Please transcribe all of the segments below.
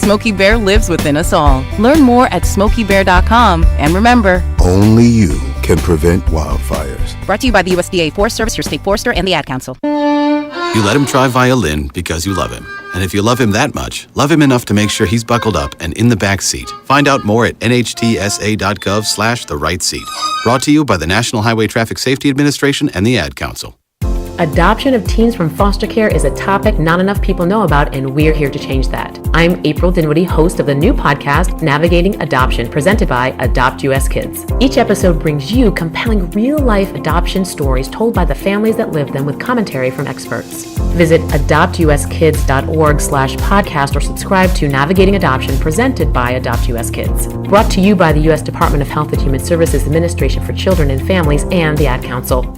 Smokey Bear lives within us all. Learn more at SmokeyBear.com. And remember, only you can prevent wildfires. Brought to you by the USDA Forest Service, your state forester, and the Ad Council. You let him try violin because you love him. And if you love him that much, love him enough to make sure he's buckled up and in the back seat. Find out more at nhtsa.gov/the right seat. Brought to you by the National Highway Traffic Safety Administration and the Ad Council. Adoption of teens from foster care is a topic not enough people know about, and we're here to change that. I'm April Dinwiddie, host of the new podcast, Navigating Adoption, presented by Adopt US Kids. Each episode brings you compelling real-life adoption stories told by the families that live them with commentary from experts. Visit adoptuskids.org/podcast or subscribe to Navigating Adoption, presented by Adopt US Kids. Brought to you by the U.S. Department of Health and Human Services Administration for Children and Families and the Ad Council.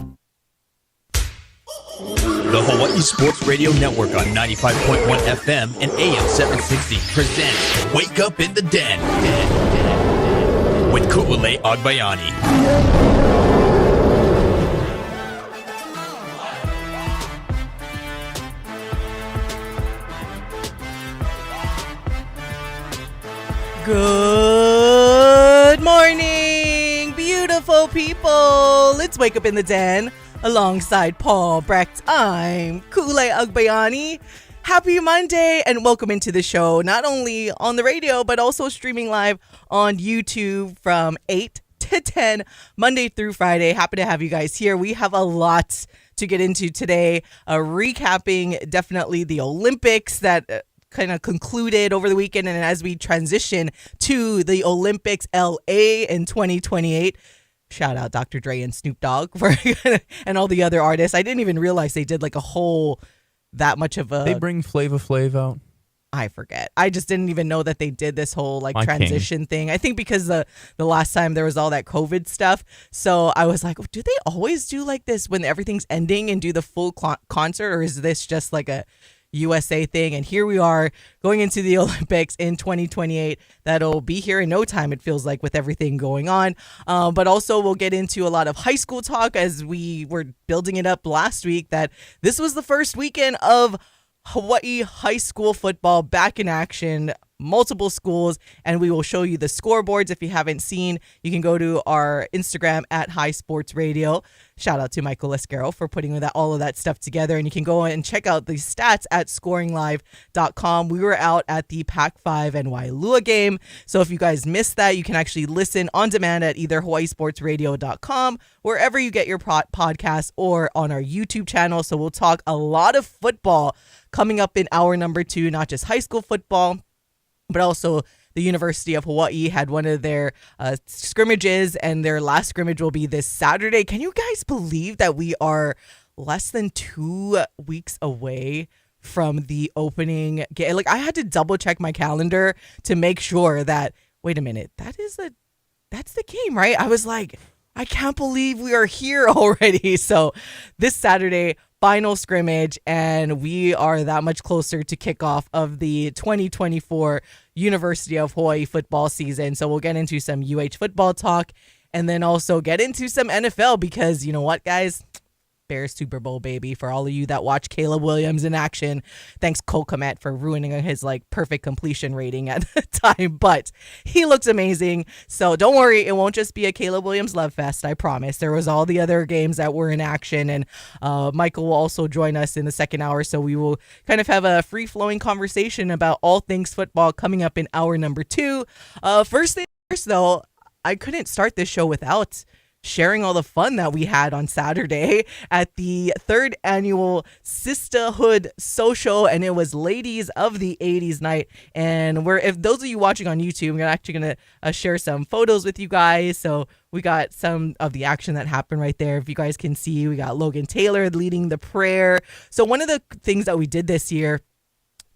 The Hawai'i Sports Radio Network on 95.1 FM and AM 760 presents Wake Up in the Den with Ku'ulei Agbayani. Good morning, beautiful people. Let's wake up in the den. Alongside Paul Brecht, I'm Ku'ulei Agbayani. Happy Monday and welcome into the show, not only on the radio, but also streaming live on YouTube from 8 to 10, Monday through Friday. Happy to have you guys here. We have a lot to get into today, recapping definitely the Olympics that kind of concluded over the weekend, and as we transition to the Olympics LA in 2028. Shout out Dr. Dre and Snoop Dogg for and all the other artists. I didn't even realize they did like a whole that much of a. They bring Flava Flav out. I forget. I just didn't even know that they did this whole like My transition king. thing. I think because the last time there was all that COVID stuff. So I was like, do they always do like this when everything's ending and do the full concert, or is this just like a USA thing? And here we are going into the Olympics in 2028. That'll be here in no time, it feels like, with everything going on. But also we'll get into a lot of high school talk, as we were building it up last week, that this was the first weekend of Hawaii high school football back in action, multiple schools, and we will show you the scoreboards. If you haven't seen, you can go to our Instagram at High Sports Radio. Shout out to Michael Lescaro for putting all of that stuff together, and you can go and check out the stats at scoringlive.com. We were out at the Pac-5 and Waialua game, so if you guys missed that, you can actually listen on demand at either hawaiisportsradio.com, wherever you get your podcasts, or on our YouTube channel. So we'll talk a lot of football coming up in hour number 2, not just high school football, but also the University of Hawaii had one of their scrimmages, and their last scrimmage will be this Saturday. Can you guys believe that we are less than 2 weeks away from the opening game? Like, I had to double check my calendar to make sure that, wait a minute, that's the game, right? I was like, I can't believe we are here already. So this Saturday, final scrimmage, and we are that much closer to kickoff of the 2024 University of Hawaii football season. So we'll get into some UH football talk, and then also get into some NFL, because you know what, guys? Bears Super Bowl, baby. For all of you that watch Caleb Williams in action, thanks Cole Kmet for ruining his like perfect completion rating at the time, but he looks amazing. So don't worry, it won't just be a Caleb Williams love fest, I promise. There was all the other games that were in action, and Michael will also join us in the second hour, so we will kind of have a free-flowing conversation about all things football coming up in hour number 2. First thing first, though, I couldn't start this show without sharing all the fun that we had on Saturday at the 3rd annual Sistahhood Social, and it was Ladies of the 80s night. And if those of you watching on YouTube, I'm actually going to share some photos with you guys. So we got some of the action that happened right there. If you guys can see, we got Logan Taylor leading the prayer. So one of the things that we did this year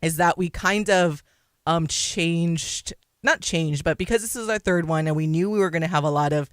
is that we kind of not changed, but because this is our 3rd one, and we knew we were going to have a lot of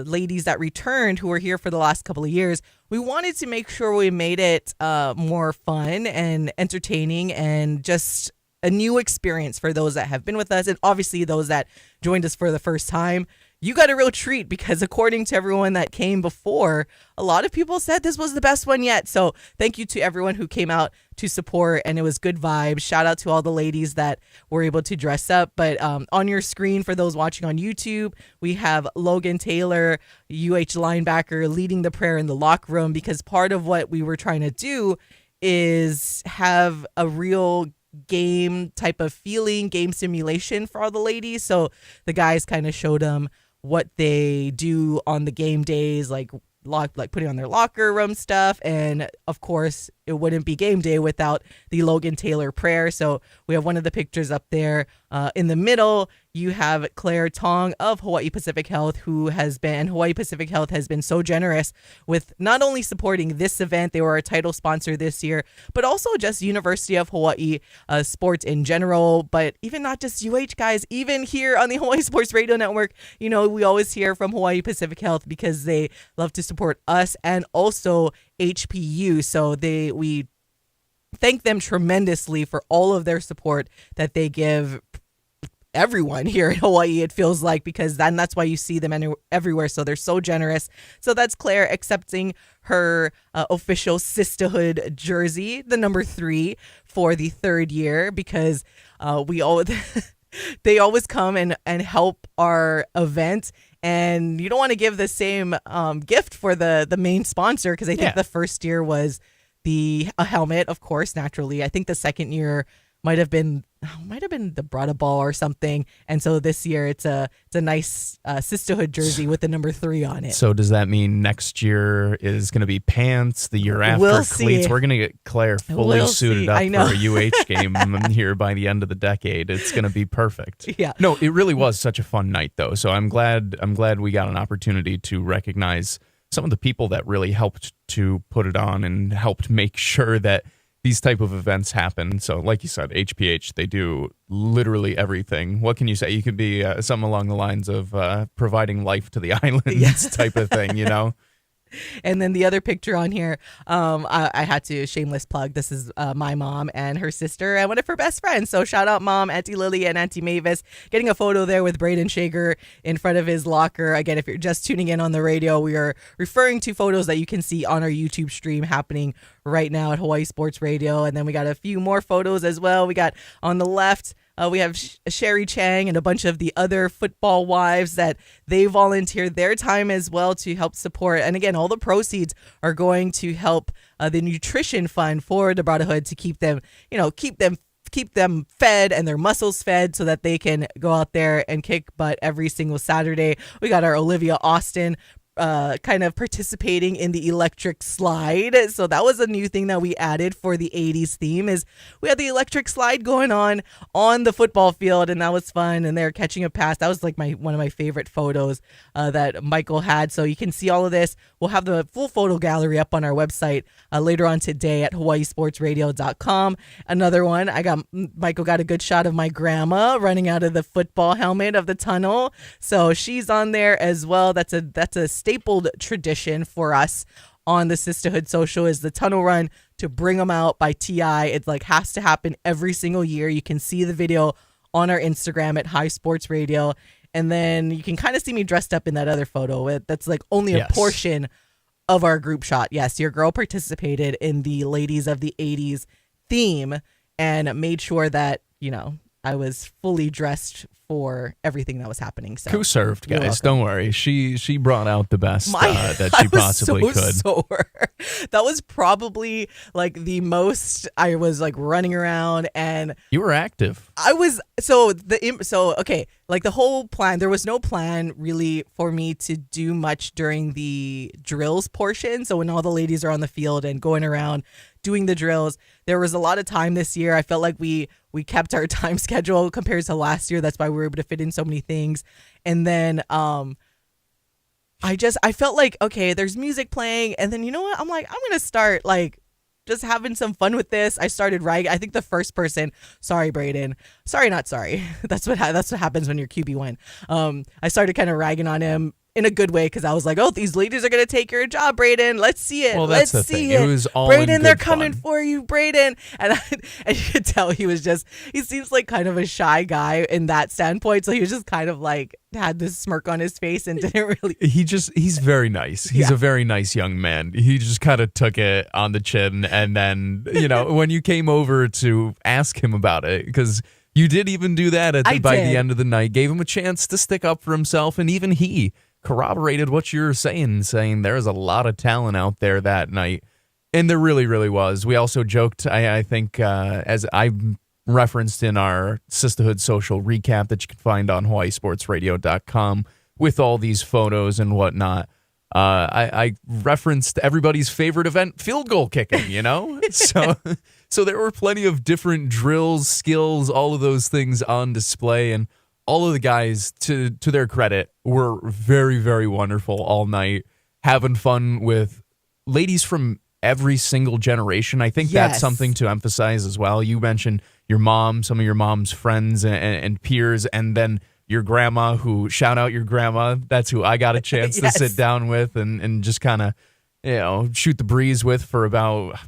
ladies that returned who were here for the last couple of years, we wanted to make sure we made it more fun and entertaining, and just a new experience for those that have been with us, and obviously those that joined us for the first time. you got a real treat because according to everyone that came before, a lot of people said this was the best one yet. So thank you to everyone who came out to support, and it was good vibes. Shout out to all the ladies that were able to dress up. But on your screen, for those watching on YouTube, we have Logan Taylor, UH linebacker, leading the prayer in the locker room, because part of what we were trying to do is have a real game type of feeling, game simulation for all the ladies. So the guys kind of showed them what they do on the game days, like putting on their locker room stuff. And of course, it wouldn't be game day without the Logan Taylor prayer. So we have one of the pictures up there. In the middle, you have Claire Tong of Hawai'i Pacific Health, Hawai'i Pacific Health has been so generous with not only supporting this event, they were our title sponsor this year, but also just University of Hawaii sports in general. But even not just UH, guys, even here on the Hawaii Sports Radio Network, we always hear from Hawai'i Pacific Health because they love to support us and also HPU. So we thank them tremendously for all of their support that they give everyone here in Hawaii, it feels like, because that's why you see them everywhere. So they're so generous. So that's Claire accepting her official Sistahhood jersey, the number 3 for the 3rd year, because they always come and help our event. And you don't want to give the same gift for the main sponsor, because I think the first year was a helmet, of course, naturally. I think the second year might have been the Brada Ball or something. And so this year it's a nice Sistahhood jersey with the number 3 on it. So does that mean next year is going to be pants, the year after we'll cleats? See. We're going to get Claire fully suited up for a UH game here by the end of the decade. It's going to be perfect. Yeah. No, it really was such a fun night though. So I'm glad we got an opportunity to recognize some of the people that really helped to put it on and helped make sure that these type of events happen. So like you said, HPH, they do literally everything. What can you say? You could be something along the lines of providing life to the islands type of thing, And then the other picture on here, I had to shameless plug. This is my mom and her sister and one of her best friends. So shout out Mom, Auntie Lily, and Auntie Mavis. Getting a photo there with Braden Shager in front of his locker. Again, if you're just tuning in on the radio, we are referring to photos that you can see on our YouTube stream happening right now at Hawaii Sports Radio. And then we got a few more photos as well. We got on the left, we have Sherry Chang and a bunch of the other football wives that they volunteered their time as well to help support. And again, all the proceeds are going to help the nutrition fund for the Brotherhood to keep them fed and their muscles fed so that they can go out there and kick butt every single Saturday. We got our Olivia Austin kind of participating in the electric slide. So that was a new thing that we added for the 80s theme, is we had the electric slide going on the football field, and that was fun. And they're catching a pass. That was like one of my favorite photos that Michael had. So you can see all of this. We'll have the full photo gallery up on our website later on today at hawaiisportsradio.com. Another one, Michael got a good shot of my grandma running out of the football helmet of the tunnel. So she's on there as well. That's a stapled tradition for us on the Sistahhood Social, is the tunnel run to bring them out by T.I. It has to happen every single year. You can see the video on our Instagram at High Sports Radio. And then you can kind of see me dressed up in that other photo. That's only a portion of our group shot. Yes, your girl participated in the Ladies of the 80s theme and made sure that, I was fully dressed for everything that was happening. So who served, guys? Don't worry. She brought out the best that she possibly could. Sore. That was probably the most I was running around, and you were active. I was okay. The whole plan, there was no plan really for me to do much during the drills portion. So when all the ladies are on the field and going around doing the drills, there was a lot of time this year. I felt like we kept our time schedule compared to last year. That's why we were able to fit in so many things. And then I felt like, okay, there's music playing, and then you know what? I'm gonna start just having some fun with this. I started ragging. I think the first person, sorry, Braden. Sorry, not sorry. That's what happens when you're QB1. I started kind of ragging on him in a good way, because I was like, oh, these ladies are going to take your job, Brayden. Let's see it. Well, that's Let's the thing. see it. It was all in Brayden, good they're coming fun. for you, Brayden. And you could tell he seems like kind of a shy guy in that standpoint. So he was just kind of like had this smirk on his face and didn't really. He's very nice. He's a very nice young man. He just kind of took it on the chin. And then, when you came over to ask him about it, because you did even do that by the end of the night, gave him a chance to stick up for himself. And even he corroborated what you were saying there's a lot of talent out there that night. And there really, really was. We also joked, I think, as I referenced in our Sistahhood Social recap that you can find on hawaiisportsradio.com with all these photos and whatnot. I referenced everybody's favorite event, field goal kicking, So there were plenty of different drills, skills, all of those things on display. And all of the guys, to their credit, were very, very wonderful all night, having fun with ladies from every single generation. I think that's something to emphasize as well. You mentioned your mom, some of your mom's friends and peers, and then your grandma, who, shout out your grandma. That's who I got a chance to sit down with and just kind of, shoot the breeze with for about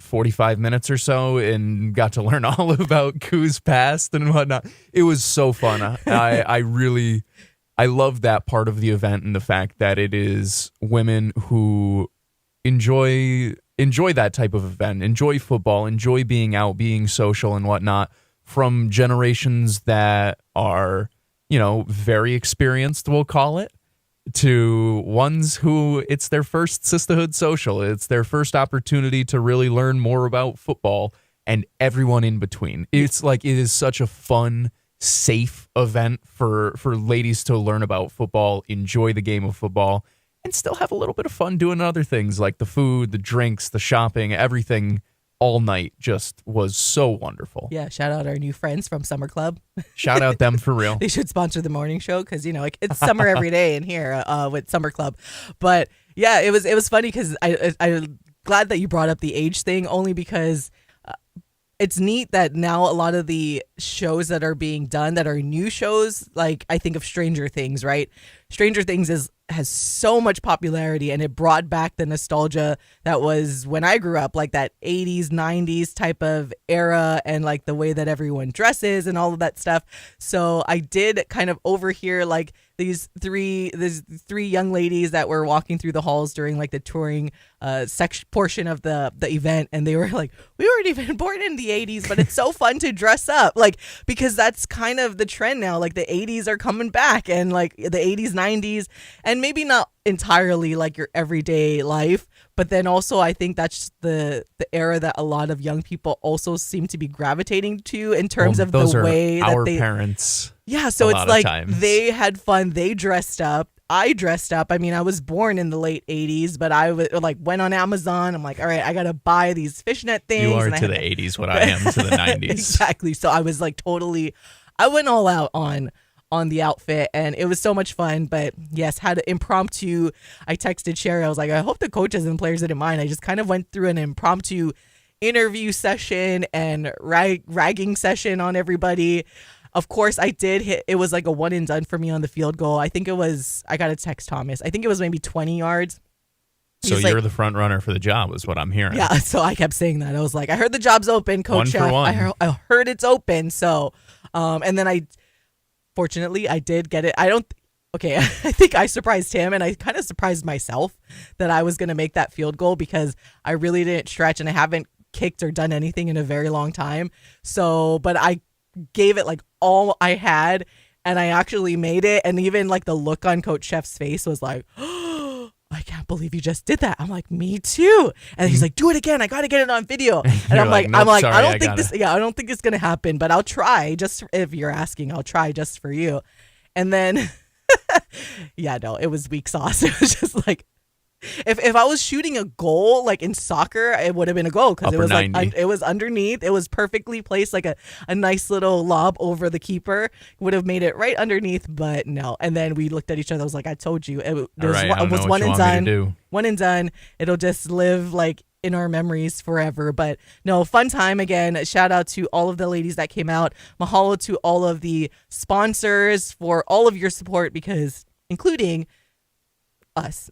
45 minutes or so, and got to learn all about Koo's past and whatnot. It was so fun. I love that part of the event, and the fact that it is women who enjoy that type of event, enjoy football, enjoy being out, being social and whatnot, from generations that are, very experienced, we'll call it, to ones who it's their first Sistahhood Social. It's their first opportunity to really learn more about football, and everyone in between. It's like, it is such a fun, safe event for ladies to learn about football, enjoy the game of football, and still have a little bit of fun doing other things like the food, the drinks, the shopping, everything all night just was so wonderful. Yeah, shout out our new friends from Summer Club. Shout out them for real. They should sponsor the morning show, because it's summer every day in here with Summer Club. But yeah, it was funny, because I'm glad that you brought up the age thing, only because it's neat that now a lot of the shows that are being done that are new shows, like I think of Stranger Things, right? Stranger Things has so much popularity, and it brought back the nostalgia that was when I grew up, like that 80s, 90s type of era, and like the way that everyone dresses and all of that stuff. So I did kind of overhear like these three young ladies that were walking through the halls during like the touring section portion of the event, and they were like, we weren't even born in the 80s, but it's so fun to dress up, like, because that's kind of the trend now. Like the 80s are coming back, and like the 80s, 90s, and maybe not entirely like your everyday life, but then also I think that's the era that a lot of young people also seem to be gravitating to in terms of the way that our they parents. Yeah, so it's like they had fun, they dressed up, I dressed up. I mean, I was born in the late 80s, but I went on Amazon. I'm like, all right, I got to buy these fishnet things. You are to the 80s what I am to the 90s. Exactly. So I was like I went all out on the outfit, and it was so much fun. But yes, had an impromptu. I texted Sherry. I was like, I hope the coaches and players didn't mind. I just kind of went through an impromptu interview session and ragging session on everybody. Of course, I did hit. It was like a one and done for me on the field goal. I think it was. I got to text Thomas. I think it was maybe 20 yards. So you're the front runner for the job, is what I'm hearing. Yeah. So I kept saying that. I was like, I heard the job's open, Coach Chef. I heard it's open. So, and then fortunately, I did get it. I think I surprised him, and I kind of surprised myself that I was going to make that field goal, because I really didn't stretch, and I haven't kicked or done anything in a very long time. So, but I gave it like all I had, and I actually made it. And even like the look on Coach Chef's face was like, oh, I can't believe you just did that. I'm like, me too. And he's like, do it again. I got to get it on video. And I'm like, nope, sorry, I don't think it's going to happen, but I'll try, just if you're asking, I'll try just for you. And then, yeah, no, it was weak sauce. It was just like, if I was shooting a goal like in soccer, it would have been a goal, because it was 90. Like it was underneath. It was perfectly placed, like a nice little lob over the keeper. Would have made it right underneath, but no. And then we looked at each other. I was like, I told you, it was one and done. One and done. It'll just live like in our memories forever. But no, fun time again. Shout out to all of the ladies that came out. Mahalo to all of the sponsors for all of your support, because including us.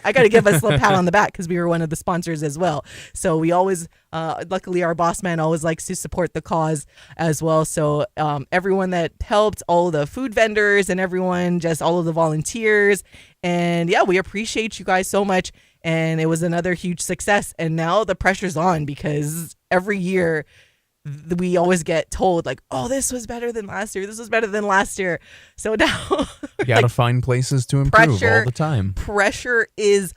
I got to give us a pat on the back because we were one of the sponsors as well. So we always, luckily our boss man always likes to support the cause as well. So everyone that helped, all the food vendors and everyone, just all of the volunteers. And yeah, we appreciate you guys so much. And it was another huge success. And now the pressure's on because every year we always get told like, oh, this was better than last year. This was better than last year. So now you got to find places to improve all the time. Pressure is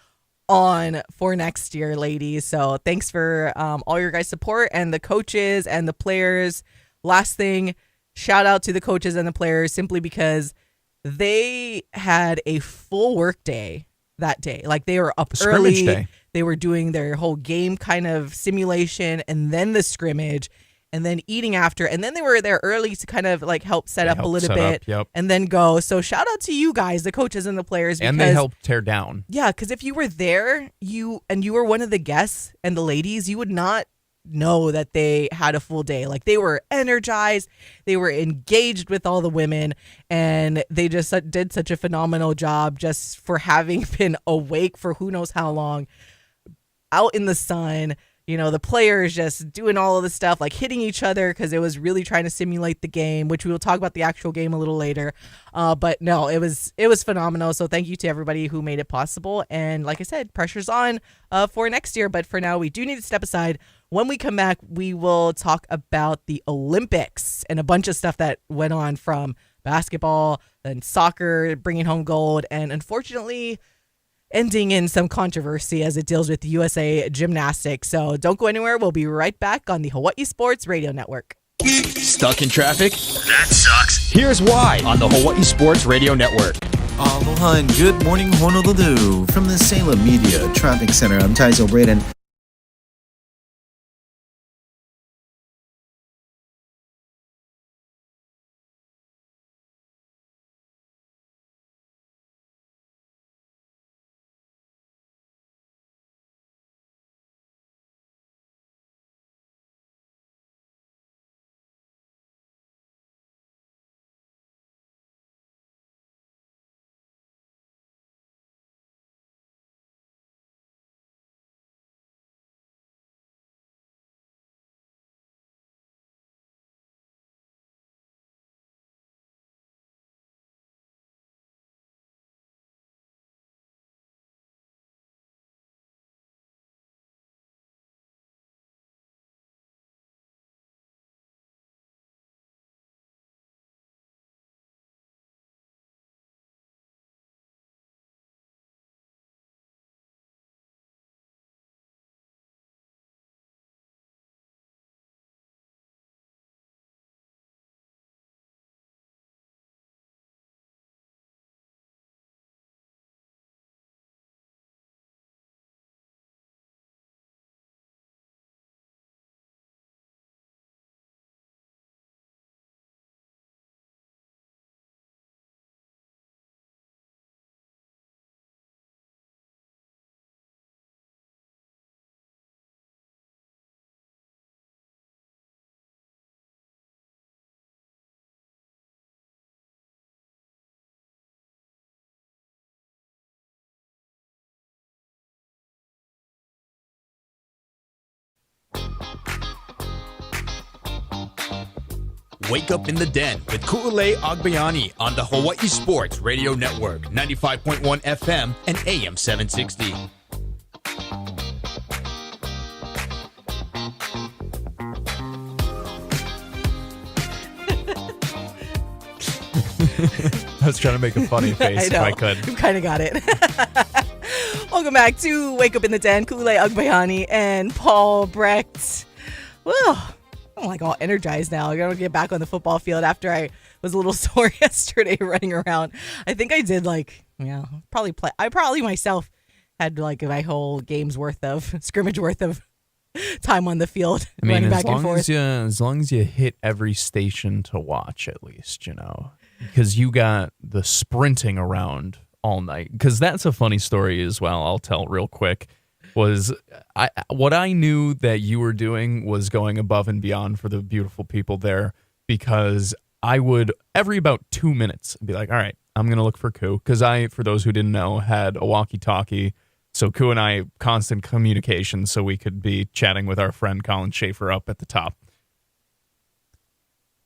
on for next year, ladies. So thanks for all your guys' support and the coaches and the players. Last thing, shout out to the coaches and the players simply because they had a full work day that day. Like they were up early. Day. They were doing their whole game kind of simulation and then the scrimmage and then eating after. And then they were there early to kind of like help set up a little bit and then go. So shout out to you guys, the coaches and the players. And they helped tear down. Yeah, because if you were there, you were one of the guests and the ladies, you would not know that they had a full day. Like they were energized, they were engaged with all the women, and they just did such a phenomenal job just for having been awake for who knows how long, out in the sun. You know, the players just doing all of the stuff, like hitting each other because it was really trying to simulate the game, which we will talk about the actual game a little later. But no, it was phenomenal. So thank you to everybody who made it possible. And like I said, pressure's on for next year. But for now, we do need to step aside. When we come back, we will talk about the Olympics and a bunch of stuff that went on from basketball and soccer, bringing home gold, and unfortunately ending in some controversy as it deals with USA gymnastics. So don't go anywhere. We'll be right back on the Hawai'i Sports Radio Network. Stuck in traffic? That sucks. Here's why on the Hawai'i Sports Radio Network. Aloha and good morning, Honolulu. From the Salem Media Traffic Center, I'm Taizo Braden. Wake Up in the Den with Ku'ulei Agbayani on the Hawai'i Sports Radio Network, 95.1 FM and AM 760. I was trying to make a funny face if I could. You kind of got it. Welcome back to Wake Up in the Den. Ku'ulei Agbayani and Paul Brecht. Well, I'm like all energized now. I gotta get back on the football field after I was a little sore yesterday running around. I think I did probably myself had like my whole game's worth of scrimmage worth of time on the field running back and forth. As long as you hit every station to watch, at least, because you got the sprinting around all night. Because that's a funny story as well. I'll tell real quick. What I knew that you were doing was going above and beyond for the beautiful people there, because I would, every about 2 minutes, be like, all right, I'm going to look for Ku. Because for those who didn't know, had a walkie-talkie. So Ku and I, constant communication, so we could be chatting with our friend Colin Schaefer up at the top.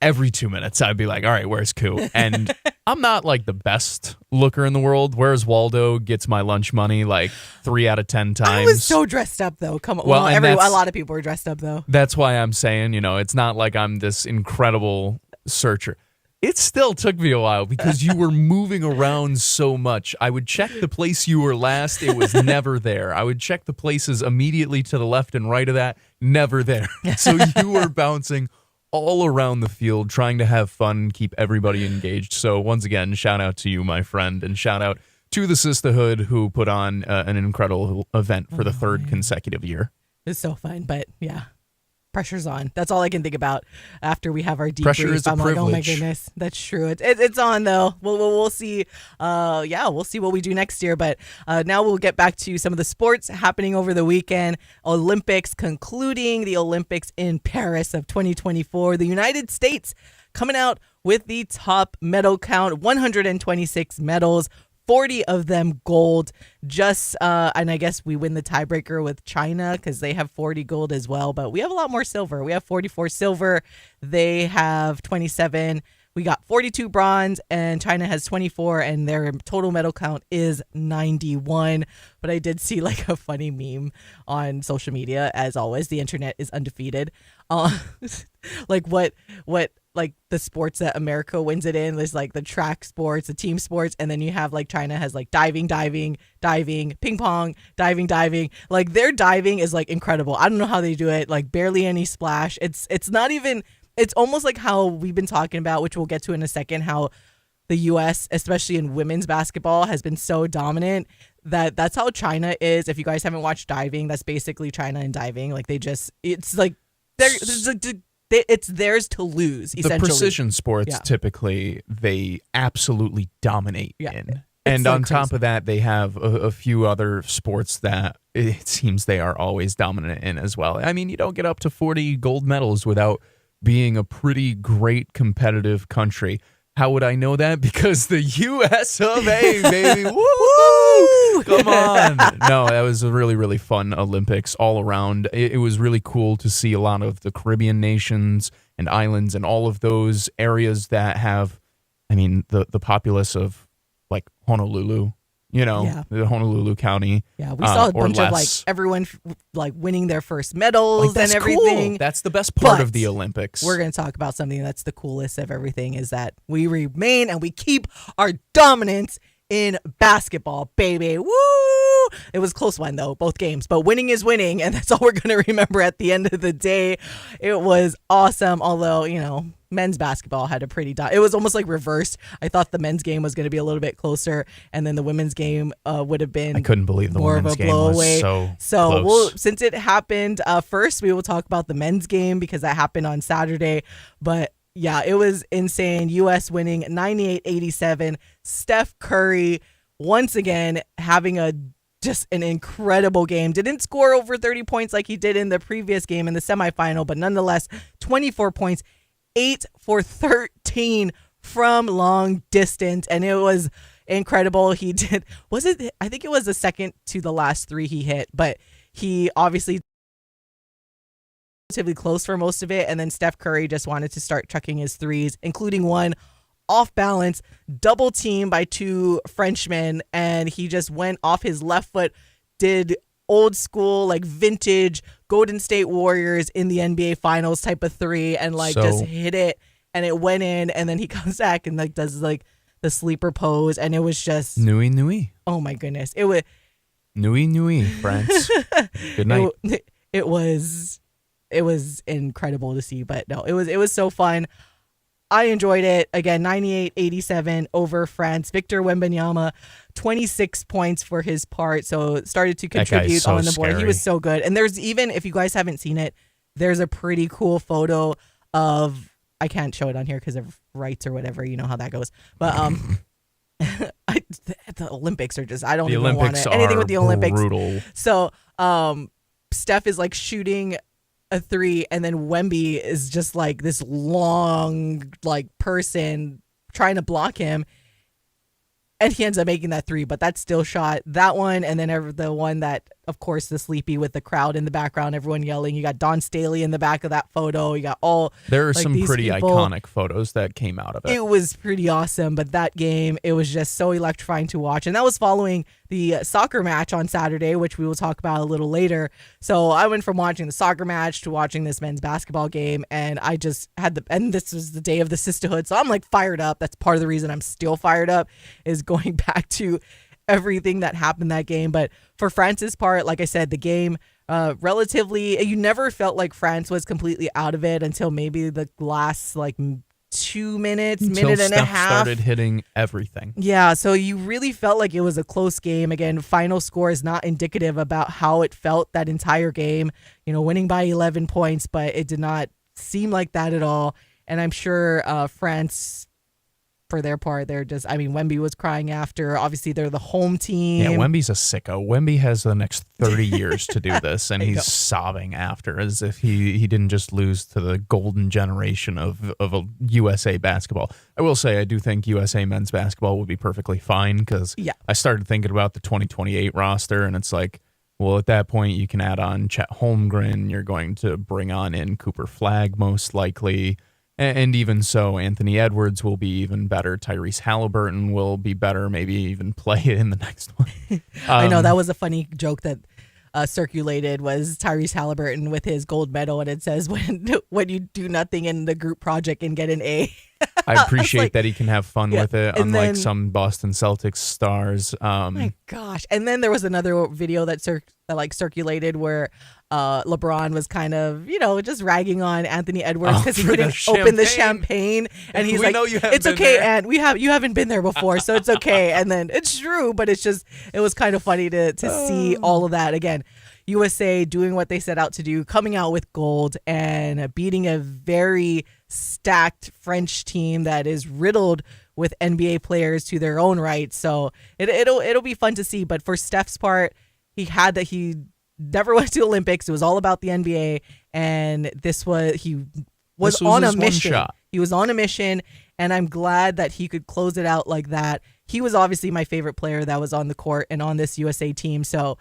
Every 2 minutes, I'd be like, all right, where's Ku? And I'm not like the best looker in the world. Where's Waldo gets my lunch money like 3 out of 10 times. I was so dressed up, though. Come on. Well, a lot of people were dressed up, though. That's why I'm saying, it's not like I'm this incredible searcher. It still took me a while because you were moving around so much. I would check the place you were last. It was never there. I would check the places immediately to the left and right of that. Never there. So you were bouncing all around the field, trying to have fun, keep everybody engaged. So once again, shout out to you, my friend, and shout out to the Sistahhood who put on an incredible event for the third consecutive year. It's so fun, but yeah, pressure's on. That's all I can think about after we have our debrief. Pressure is a privilege. Like, oh my goodness, that's true. It's on though. We'll see. We'll see what we do next year. But now we'll get back to some of the sports happening over the weekend. Olympics concluding the Olympics in Paris of 2024. The United States coming out with the top medal count, 126 medals. 40 of them gold, and I guess we win the tiebreaker with China because they have 40 gold as well, but we have a lot more silver. We have 44 silver. They have 27. We got 42 bronze, and China has 24, and their total medal count is 91. But I did see like a funny meme on social media. As always, the internet is undefeated. Like what like the sports that America wins it in. There's like the track sports, the team sports, and then you have like China has like diving, ping pong, diving. Like their diving is like incredible. I don't know how they do it. Like barely any splash. It's not even. It's almost like how we've been talking about, which we'll get to in a second, how the U.S., especially in women's basketball, has been so dominant that's how China is. If you guys haven't watched diving, that's basically China in diving. Like it's like it's theirs to lose, essentially. The precision sports, typically, they absolutely dominate in. And so on crazy. top of that, they have a few other sports that it seems they are always dominant in as well. I mean, you don't get up to 40 gold medals without being a pretty great competitive country. How would I know that? Because the U.S. of A, baby. Woo! Come on. No, that was a really, really fun Olympics all around. It was really cool to see a lot of the Caribbean nations and islands and all of those areas that have, I mean, the populace of like Honolulu, the Honolulu County. Yeah, we saw a bunch of like everyone like winning their first medals and everything. Cool. That's the best part of the Olympics. We're going to talk about something that's the coolest of everything is that we remain and we keep our dominance in basketball, baby. Woo! It was a close one though, both games, but winning is winning, and that's all we're going to remember at the end of the day. It was awesome, although, men's basketball had a pretty it was almost like reversed. I thought the men's game was going to be a little bit closer, and then the women's game would have been I couldn't believe the women's game was so close. Since it happened first, we will talk about the men's game because that happened on Saturday. But yeah, it was insane. U.S. winning 98-87. Steph Curry once again having just an incredible game. Didn't score over 30 points like he did in the previous game in the semifinal, but nonetheless, 24 points, 8 for 13 from long distance, and it was incredible. He did, I think it was the second to the last three he hit, but he obviously relatively close for most of it, and then Steph Curry just wanted to start chucking his threes, including one off balance, double team by two Frenchmen, and he just went off his left foot, did old school, like vintage Golden State Warriors in the NBA Finals type of three, and just hit it, and it went in, and then he comes back and like does like the sleeper pose, and it was just nui. Oh my goodness, it was nui, France. Good night. It was incredible to see, but no, it was so fun. I enjoyed it. Again, 98-87 over France. Victor Wembanyama, 26 points for his part. So started to contribute on the board. Scary. He was so good. And there's even, if you guys haven't seen it, there's a pretty cool photo of, I can't show it on here because of rights or whatever. You know how that goes. But the Olympics are just, I don't even want it. Anything with the Olympics. Brutal. So Steph is like shooting a three, and then Wemby is just like this long like person trying to block him, and he ends up making that three. But that still shot, that one, and then the one that, of course, the sleepy with the crowd in the background, everyone yelling. You got Don Staley in the back of that photo. You got all there are like, some these pretty people. iconic photos that came out of it. It was pretty awesome, but that game, it was just so electrifying to watch. And that was following the soccer match on Saturday, which we will talk about a little later. So I went from watching the soccer match to watching this men's basketball game, and I just had and this was the day of the Sistahhood, so I'm like fired up. That's part of the reason I'm still fired up, is going back to everything that happened that game. But for France's part, like I said, the game relatively, you never felt like France was completely out of it until maybe the last like 2 minutes, minute and a half. Started hitting everything. Yeah, so you really felt like it was a close game. Again, final score is not indicative about how it felt that entire game. Winning by 11 points, but it did not seem like that at all. And I'm sure France, for their part, Wemby was crying after. Obviously, they're the home team. Yeah, Wemby's a sicko. Wemby has the next 30 years to do this, and he's sobbing after as if he didn't just lose to the golden generation of a USA basketball. I will say, I do think USA men's basketball would be perfectly fine, because I started thinking about the 2028 roster, and it's like, well, at that point, you can add on Chet Holmgren. You're going to bring on in Cooper Flagg, most likely. And even so, Anthony Edwards will be even better. Tyrese Halliburton will be better, maybe even play in the next one. I know, that was a funny joke that circulated, was Tyrese Halliburton with his gold medal, and it says, when you do nothing in the group project and get an A. I appreciate that he can have fun with it, unlike some Boston Celtics stars. My gosh. And then there was another video that circulated where LeBron was kind of, just ragging on Anthony Edwards because he couldn't open the champagne. And he's like, it's okay, and you haven't been there before, so it's okay. And then it's true, but it was kind of funny to see all of that. Again, USA doing what they set out to do, coming out with gold and beating a very stacked French team that is riddled with NBA players to their own right. So it'll be fun to see. But for Steph's part, he never went to Olympics. It was all about the NBA, and he was on a mission. He was on a mission, and I'm glad that he could close it out like that. He was obviously my favorite player that was on the court and on this USA team. So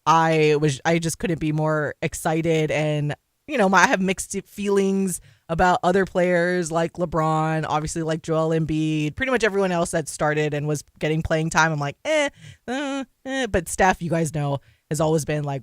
I just couldn't be more excited. And I have mixed feelings about other players like LeBron, obviously like Joel Embiid, pretty much everyone else that started and was getting playing time. I'm like, but Steph, you guys know, has always been like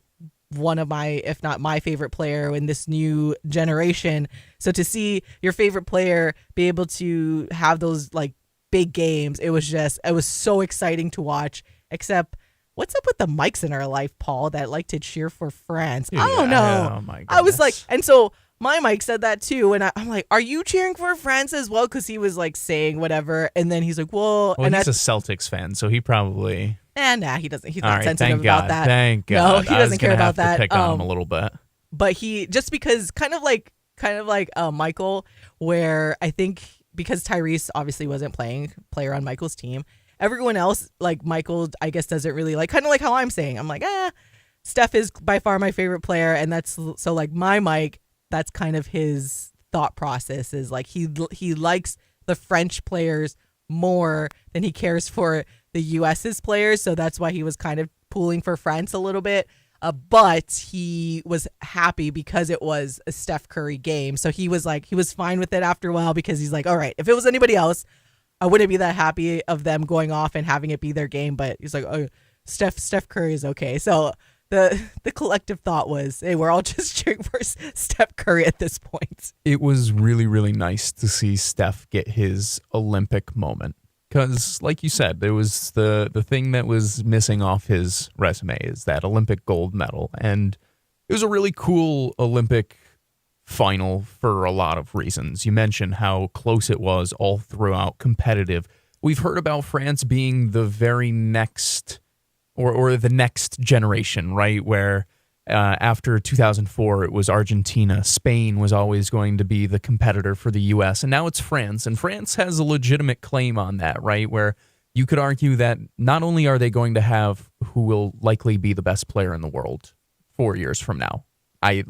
one of my, if not my favorite player in this new generation. So to see your favorite player be able to have those like big games, it was so exciting to watch. Except, what's up with the mics in our life, Paul, that like to cheer for France? I don't know. Oh my goodness. I was like, and so my mic said that too, and I'm like, are you cheering for France as well? Because he was like saying whatever, and then he's like, well and he's a Celtics fan, so he probably. Nah, he doesn't. He's not right, sensitive about that. Thank God. No, he doesn't care about that. Pick on him a little bit. But he, just because kind of like Michael, where I think because Tyrese obviously wasn't player on Michael's team, everyone else like Michael, I guess, doesn't really like, kind of like how I'm saying. I'm like, Steph is by far my favorite player, and that's so like my Mike. That's kind of his thought process, is like he likes the French players more than he cares for the US's players. So that's why he was kind of pulling for France a little bit. But he was happy because it was a Steph Curry game. So he was fine with it after a while, because he's like, all right, if it was anybody else, I wouldn't be that happy of them going off and having it be their game. But he's like, oh, Steph Curry is okay. So the collective thought was, hey, we're all just cheering for Steph Curry at this point. It was really, really nice to see Steph get his Olympic moment. Because, like you said, there was the thing that was missing off his resume is that Olympic gold medal. And it was a really cool Olympic final for a lot of reasons. You mentioned how close it was all throughout, competitive. We've heard about France being the very next or the next generation, right? Where after 2004, it was Argentina. Spain was always going to be the competitor for the U.S. And now it's France. And France has a legitimate claim on that, right? Where you could argue that not only are they going to have who will likely be the best player in the world 4 years from now. I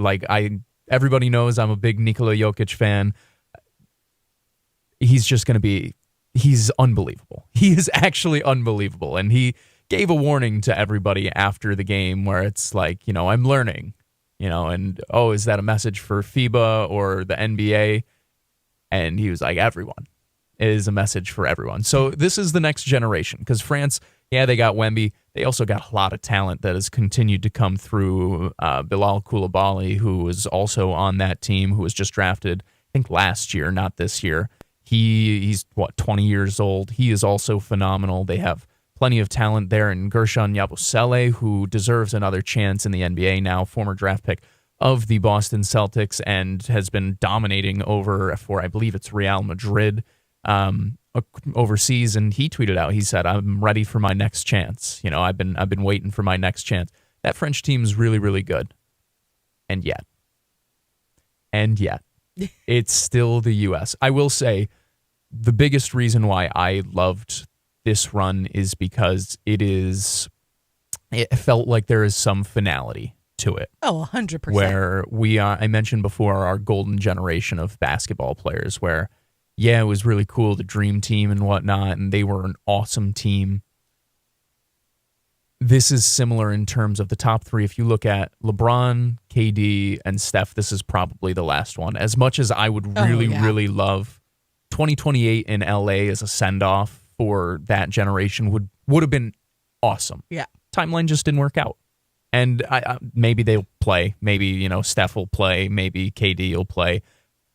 Everybody knows I'm a big Nikola Jokic fan. He's just going to be, he's unbelievable. He is actually unbelievable. And he gave a warning to everybody after the game where it's like, I'm learning, and, is that a message for FIBA or the NBA? And he was like, everyone. It is a message for everyone. So this is the next generation because France, they got Wemby. They also got a lot of talent that has continued to come through. Bilal Coulibaly, who was also on that team, who was just drafted, I think last year, not this year. He's 20 years old. He is also phenomenal. They have plenty of talent there. And Gershon Yabusele, who deserves another chance in the NBA now, former draft pick of the Boston Celtics and has been dominating over for, I believe it's Real Madrid overseas. And he tweeted out, he said, I'm ready for my next chance. I've been waiting for my next chance. That French team is really, really good. And yet, it's still the U.S. I will say the biggest reason why I loved this run is because it felt like there is some finality to it. Oh, 100%. Where I mentioned before, our golden generation of basketball players where, it was really cool, the dream team and whatnot, and they were an awesome team. This is similar in terms of the top three. If you look at LeBron, KD, and Steph, this is probably the last one. As much as I would really love 2028 in LA as a send-off for that generation would have been awesome. Yeah. Timeline just didn't work out. And maybe they'll play. Maybe, Steph will play. Maybe KD will play.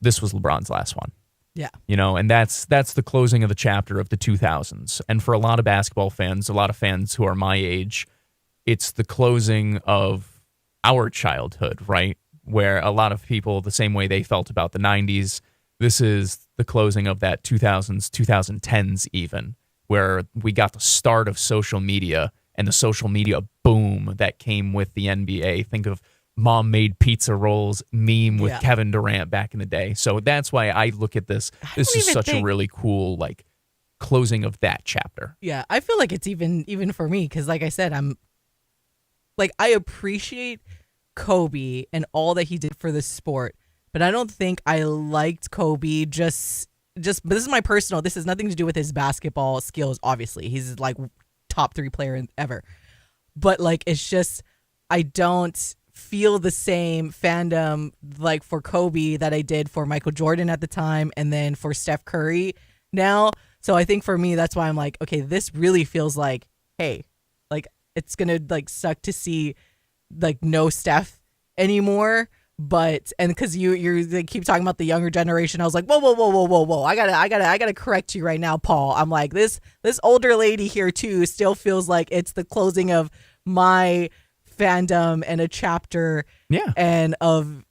This was LeBron's last one. Yeah. And that's the closing of the chapter of the 2000s. And for a lot of basketball fans, a lot of fans who are my age, it's the closing of our childhood, right? Where a lot of people, the same way they felt about the 90s, this is the closing of that 2000s, 2010s even, where we got the start of social media and the social media boom that came with the NBA. Think of Mom Made Pizza Rolls meme with Kevin Durant back in the day. So that's why I look at this. This is such a really cool closing of that chapter. Yeah, I feel like it's even for me because, like I said, I appreciate Kobe and all that he did for the sport, but I don't think I liked Kobe just. But this is my personal. This has nothing to do with his basketball skills. Obviously, he's top 3 player ever, but it's just I don't feel the same fandom for Kobe that I did for Michael Jordan at the time and then for Steph Curry now. So I think for me, that's why I'm like, okay, this really feels like, hey, it's going to suck to see no Steph anymore. But, and cause you keep talking about the younger generation. I was like, whoa. I gotta correct you right now, Paul. I'm like, this older lady here too still feels like it's the closing of my fandom and a chapter and of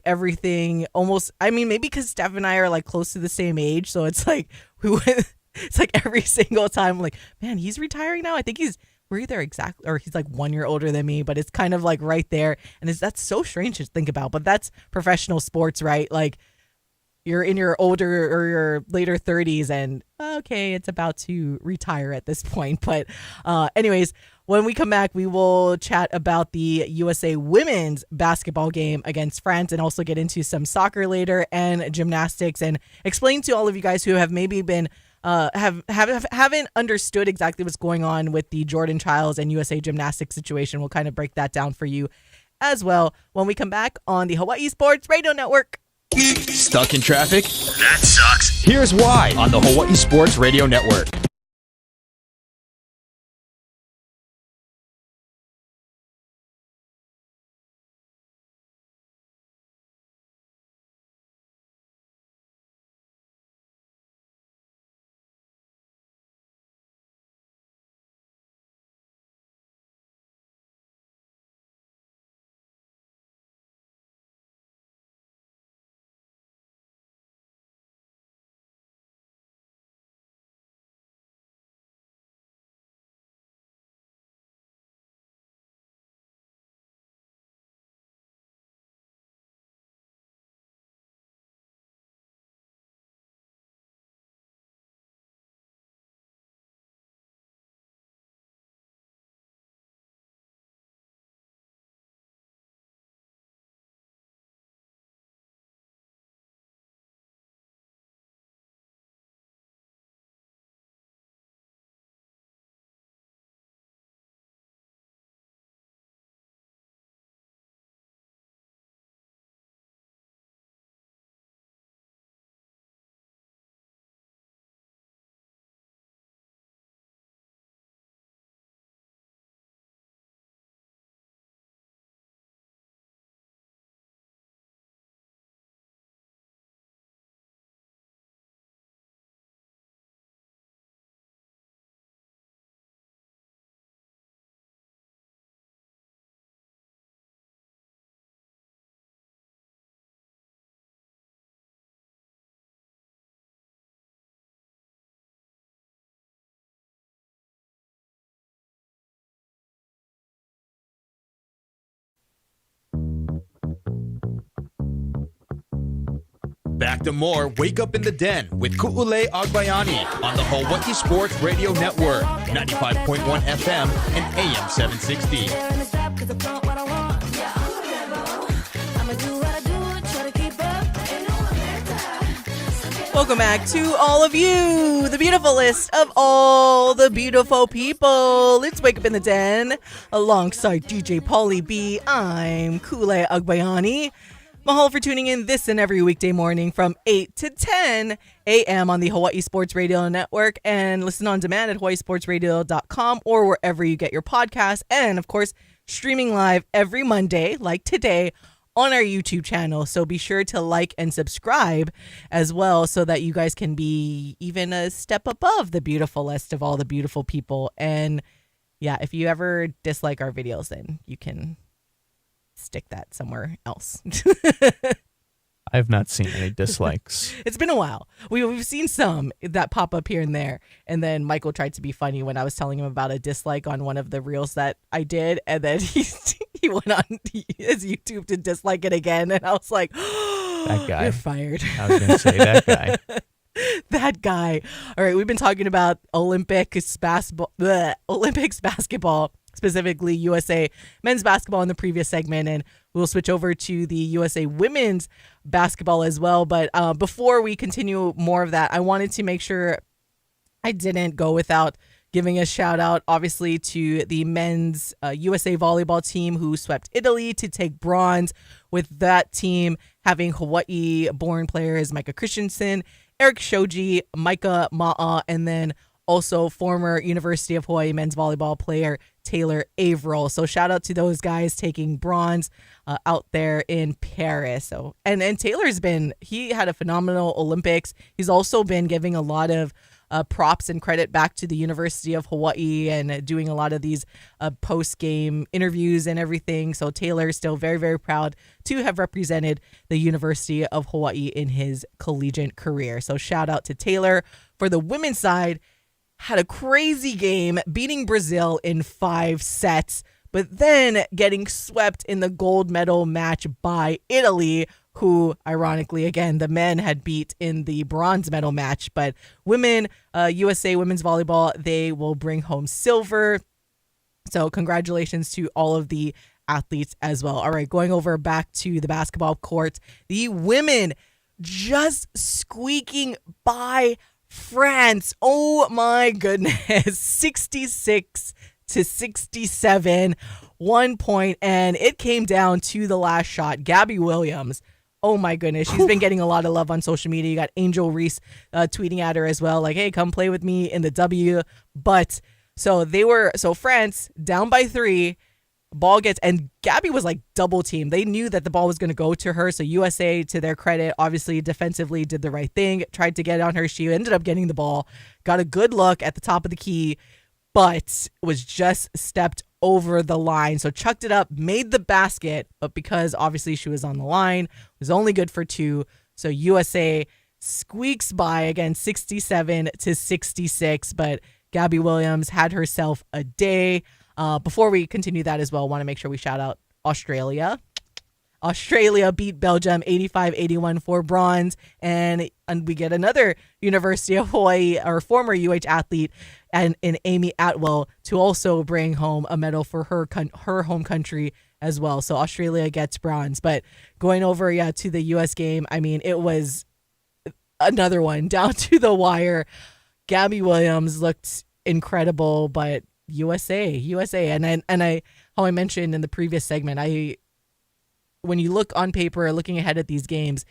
everything almost. I mean, maybe because Steph and I are close to the same age, so it's it's every single time I'm like, man, he's retiring now. I think we're either exactly or he's 1 year older than me, but it's kind of right there, and that's so strange to think about, but that's professional sports, right? You're in your older or your later 30s and okay, it's about to retire at this point. But anyways, when we come back, we will chat about the USA women's basketball game against France and also get into some soccer later and gymnastics and explain to all of you guys who have maybe been haven't understood exactly what's going on with the Jordan Chiles and USA gymnastics situation. We'll kind of break that down for you as well when we come back on the Hawai'i Sports Radio Network. Stuck in traffic? That sucks. Here's why on the Hawai'i Sports Radio Network. Back to more Wake Up in the Den with Ku'ulei Agbayani on the Hawai'i Sports Radio Network, 95.1 FM and AM 760. Welcome back to all of you, the beautiful list of all the beautiful people. Let's Wake Up in the Den alongside DJ Pauly B. I'm Ku'ulei Agbayani. Mahalo for tuning in this and every weekday morning from 8 to 10 a.m. on the Hawai'i Sports Radio Network, and listen on demand at hawaiisportsradio.com or wherever you get your podcasts. And of course, streaming live every Monday, like today, on our YouTube channel. So be sure to like and subscribe as well so that you guys can be even a step above the beautiful list of all the beautiful people. And yeah, if you ever dislike our videos, then you can stick that somewhere else. I have not seen any dislikes. It's been a while. We've seen some that pop up here and there. And then Michael tried to be funny when I was telling him about a dislike on one of the reels that I did. And then he went on his YouTube to dislike it again. And I was like, that guy. You're fired. I was going to say that guy. That guy. All right, we've been talking about Olympics basketball, specifically USA men's basketball in the previous segment, and we'll switch over to the USA women's basketball as well. But before we continue more of that, I wanted to make sure I didn't go without giving a shout out, obviously, to the men's USA volleyball team who swept Italy to take bronze, with that team having Hawaii-born players Micah Christensen, Eric Shoji, Micah Ma'a, and then also former University of Hawaii men's volleyball player Taylor Averill. So shout out to those guys taking bronze out there in Paris. So and he had a phenomenal Olympics. He's also been giving a lot of props and credit back to the University of Hawaii and doing a lot of these post-game interviews and everything. So Taylor is still very, very proud to have represented the University of Hawaii in his collegiate career. So shout out to Taylor. For the women's side, had a crazy game, beating Brazil in 5 sets, but then getting swept in the gold medal match by Italy, who, ironically, again, the men had beat in the bronze medal match. But women, USA women's volleyball, they will bring home silver. So congratulations to all of the athletes as well. All right, going over back to the basketball court, the women just squeaking by France. Oh my goodness. 66-67, 1 point. And it came down to the last shot. Gabby Williams. Oh my goodness. She's been getting a lot of love on social media. You got Angel Reese tweeting at her as well. Like, hey, come play with me in the W. But so France down by 3. Ball gets, and Gabby was like double teamed. They knew that the ball was going to go to her. So USA, to their credit, obviously defensively did the right thing, tried to get on her. She ended up getting the ball, got a good look at the top of the key, but was just stepped over the line. So chucked it up, made the basket, but because obviously she was on the line, was only good for 2. So USA squeaks by again, 67-66, but Gabby Williams had herself a day. Before we continue that as well, I want to make sure we shout out Australia. Australia beat Belgium 85-81 for bronze, and we get another University of Hawaii or former UH athlete and in Amy Atwell to also bring home a medal for her home country as well. So Australia gets bronze. But going over to the US game, I mean, it was another one down to the wire. Gabby Williams looked incredible, but USA, and I how I mentioned in the previous segment, when you look on paper, looking ahead at these games,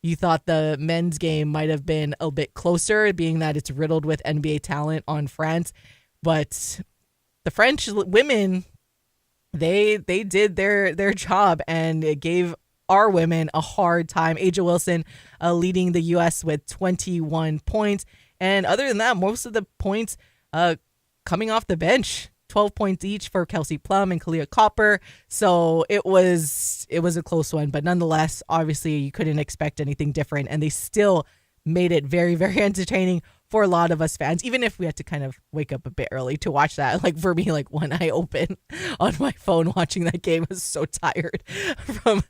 you thought the men's game might have been a bit closer, being that it's riddled with NBA talent on France, but the French women, they did their job, and it gave our women a hard time. Aja Wilson leading the U.S. with 21 points, and other than that, most of the points coming off the bench, 12 points each for Kelsey Plum and Kalia Copper. So it was a close one, but nonetheless, obviously you couldn't expect anything different, and they still made it very, very entertaining for a lot of us fans, even if we had to kind of wake up a bit early to watch that. Like for me, like one eye open on my phone watching that game, I was so tired from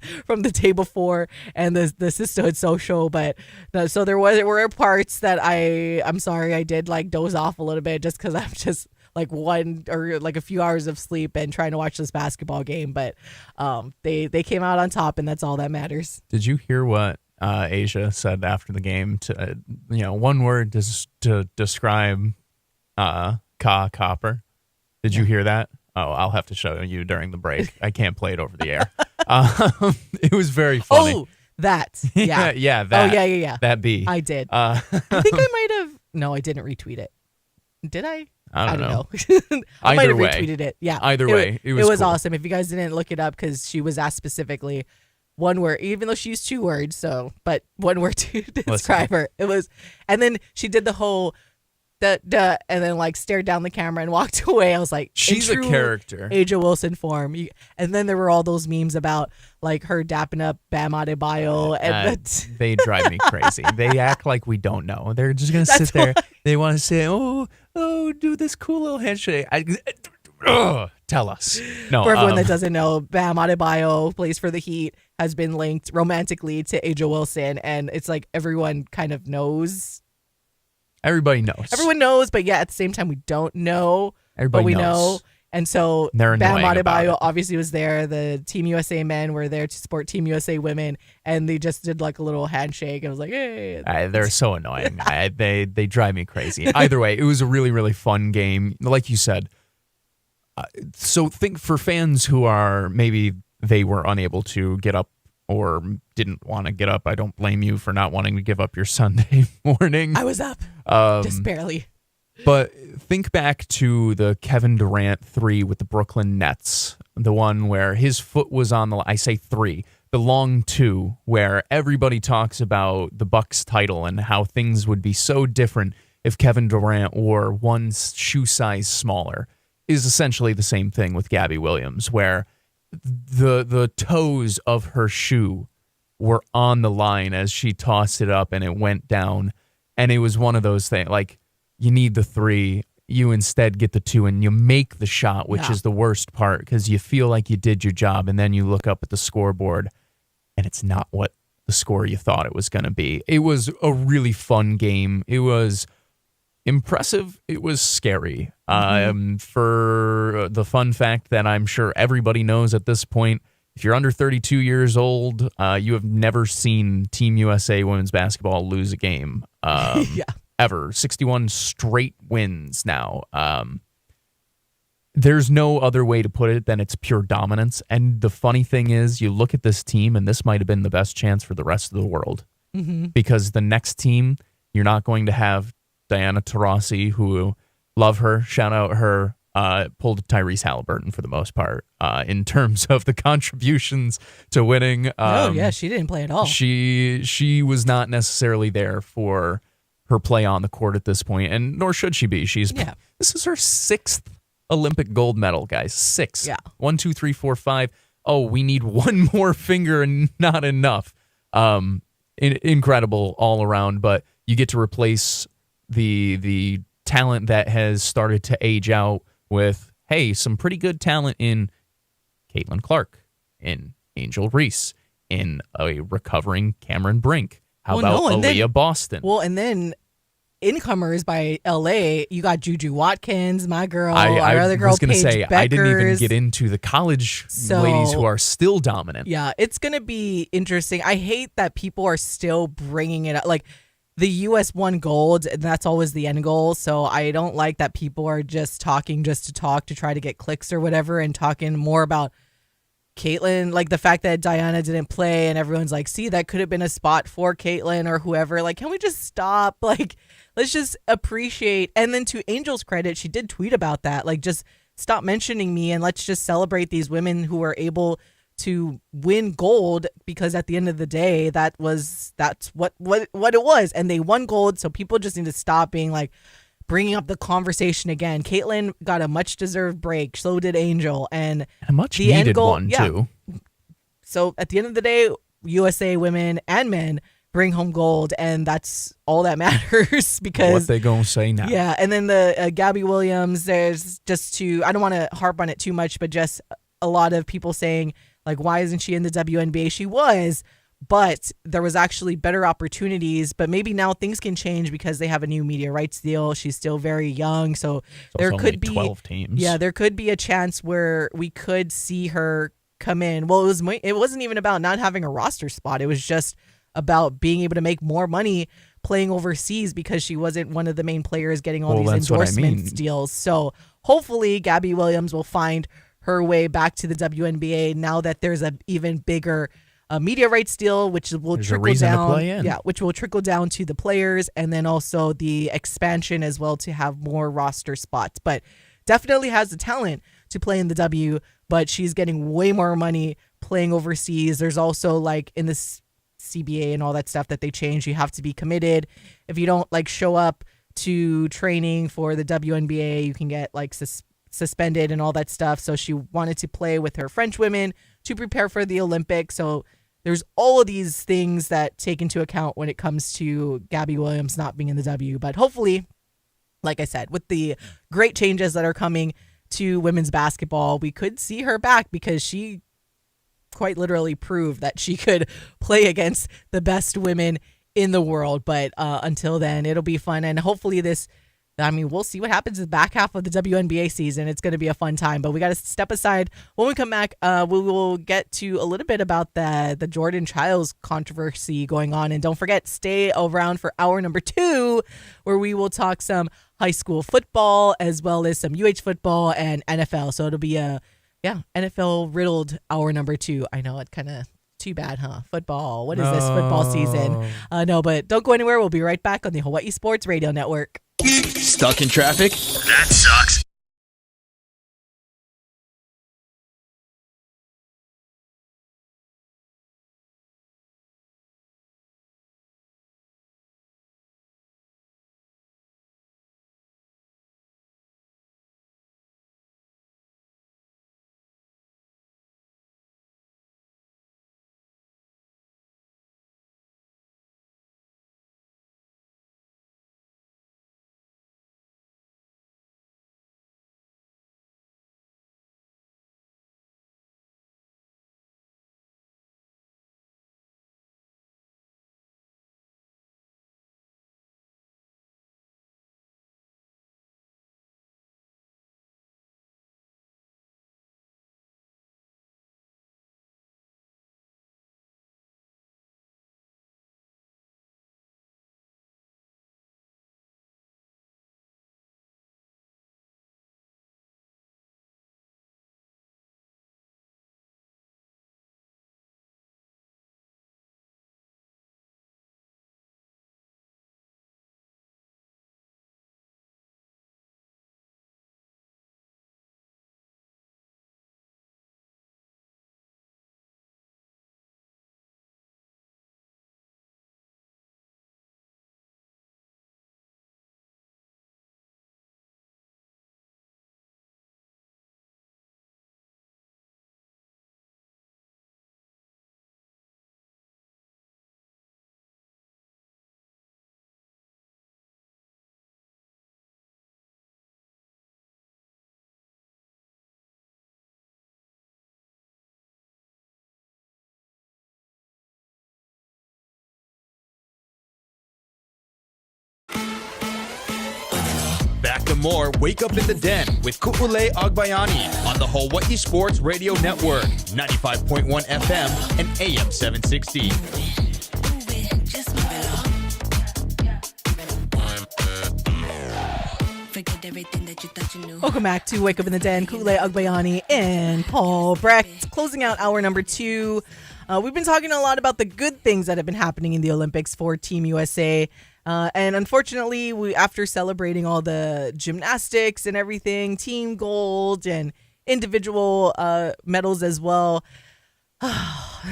the day before and the Sistahhood Social. But so there were parts that I'm sorry, I did like doze off a little bit just because I'm just like one or like a few hours of sleep and trying to watch this basketball game. But they came out on top, and that's all that matters. Did you hear what Asia said after the game? To one word to describe Copper. Did you hear that? Oh, I'll have to show you during the break. I can't play it over the air. It was very funny. Oh, that. Yeah. yeah. That. Oh, yeah. That B. I did. I think I might have. No, I didn't retweet it. Did I? I don't know. I might have way. retweeted it. Yeah. Either way, it was cool. Awesome. If you guys didn't look it up, because she was asked specifically one word, even though she used 2 words. So, but one word to describe her. It was, and then she did the whole duh, and then like stared down the camera and walked away. I was like, she's a character. Asia Wilson form. And then there were all those memes about like her dapping up Bam Adebayo, and they drive me crazy. They act like we don't know. They're just gonna sit there. They want to say, oh, do this cool little handshake. Tell us. No, for everyone that doesn't know, Bam Adebayo plays for the Heat, has been linked romantically to Asia Wilson, and it's like everyone kind of knows. Everybody knows. Everyone knows, but yeah, at the same time, we don't know. Everybody but we knows. know. And so They're Bam Adebayo Adebayo obviously was there. The Team USA men were there to support Team USA women, and they just did like a little handshake. I was like, hey. They're so annoying. They drive me crazy. Either way, it was a really, really fun game. Like you said, so think for fans who are maybe they were unable to get up or didn't want to get up. I don't blame you for not wanting to give up your Sunday morning. I was up, just barely. But think back to the Kevin Durant 3 with the Brooklyn Nets, the one where his foot was on the, I say 3, the long 2, where everybody talks about the Bucks title and how things would be so different if Kevin Durant wore one shoe size smaller, is essentially the same thing with Gabby Williams, where the toes of her shoe were on the line as she tossed it up and it went down. And it was one of those things, like, you need the 3, you instead get the 2, and you make the shot, which is the worst part, because you feel like you did your job, and then you look up at the scoreboard, and it's not what the score you thought it was going to be. It was a really fun game. It was impressive. It was scary. For the fun fact that I'm sure everybody knows at this point, if you're under 32 years old, you have never seen Team USA women's basketball lose a game. Ever. 61 straight wins now. There's no other way to put it than it's pure dominance. And the funny thing is, you look at this team, and this might have been the best chance for the rest of the world. Because the next team, you're not going to have Diana Taurasi, who, love her, shout out her, pulled Tyrese Halliburton for the most part in terms of the contributions to winning. She didn't play at all. She was not necessarily there for her play on the court at this point, and nor should she be. This is her 6th Olympic gold medal, guys. 6. 1, 2, 3, 4, 5. Oh, we need one more finger and not enough. Incredible all around, but you get to replace the talent that has started to age out with, hey, some pretty good talent in Caitlin Clark, in Angel Reese, in a recovering Cameron Brink. How about Aaliyah Boston? Well, and then incomers by LA, you got Juju Watkins, my girl, our other girl, I was going to say, Beckers. I didn't even get into the college ladies who are still dominant. Yeah, it's going to be interesting. I hate that people are still bringing it up. Like, the U.S. won gold, and that's always the end goal. So I don't like that people are just talking just to talk to try to get clicks or whatever, and talking more about Caitlin, like the fact that Diana didn't play, and everyone's like, see, that could have been a spot for Caitlin or whoever. Like, can we just stop? Like, let's just appreciate. And then to Angel's credit, she did tweet about that. Like, just stop mentioning me, and let's just celebrate these women who are able to win gold, because at the end of the day, that's what it was, and they won gold. So people just need to stop being like bringing up the conversation again. Caitlin got a much deserved break, so did Angel, and a much needed one too. So at the end of the day, USA women and men bring home gold, and that's all that matters because what they gonna say now? Yeah, and then the Gabby Williams, there's I don't want to harp on it too much, but just a lot of people saying, like, why isn't she in the WNBA? She was, but there was actually better opportunities. But maybe now things can change because they have a new media rights deal. She's still very young, so there could be 12 teams. Yeah, there could be a chance where we could see her come in. Well, it wasn't even about not having a roster spot. It was just about being able to make more money playing overseas because she wasn't one of the main players getting all these endorsements deals. So hopefully Gabby Williams will find her way back to the WNBA now that there's an even bigger media rights deal, which will trickle down. Yeah, which will trickle down to the players, and then also the expansion as well to have more roster spots. But definitely has the talent to play in the W, but she's getting way more money playing overseas. There's also like in this CBA and all that stuff that they changed, you have to be committed. If you don't like show up to training for the WNBA, you can get like suspended and all that stuff. So she wanted to play with her French women to prepare for the Olympics. So there's all of these things that take into account when it comes to Gabby Williams not being in the W. But hopefully, like I said, with the great changes that are coming to women's basketball, we could see her back because she quite literally proved that she could play against the best women in the world. But until then, it'll be fun. And hopefully we'll see what happens in the back half of the WNBA season. It's going to be a fun time, but we got to step aside. When we come back, we will get to a little bit about the Jordan Chiles controversy going on. And don't forget, stay around for hour number 2, where we will talk some high school football as well as some UH football and NFL. So it'll be a NFL riddled hour number 2. I know, it kind of too bad, huh? Football. What is this football season? No, but don't go anywhere. We'll be right back on the Hawai'i Sports Radio Network. Stuck in traffic? That sucks. Back to more Wake Up in the Den with Ku'ulei Agbayani on the Hawai'i Sports Radio Network, 95.1 FM and AM 760. Welcome back to Wake Up in the Den. Ku'ulei Agbayani and Paul Brecht, closing out hour number 2. We've been talking a lot about the good things that have been happening in the Olympics for Team USA. And unfortunately, after celebrating all the gymnastics and everything, team gold and individual medals as well,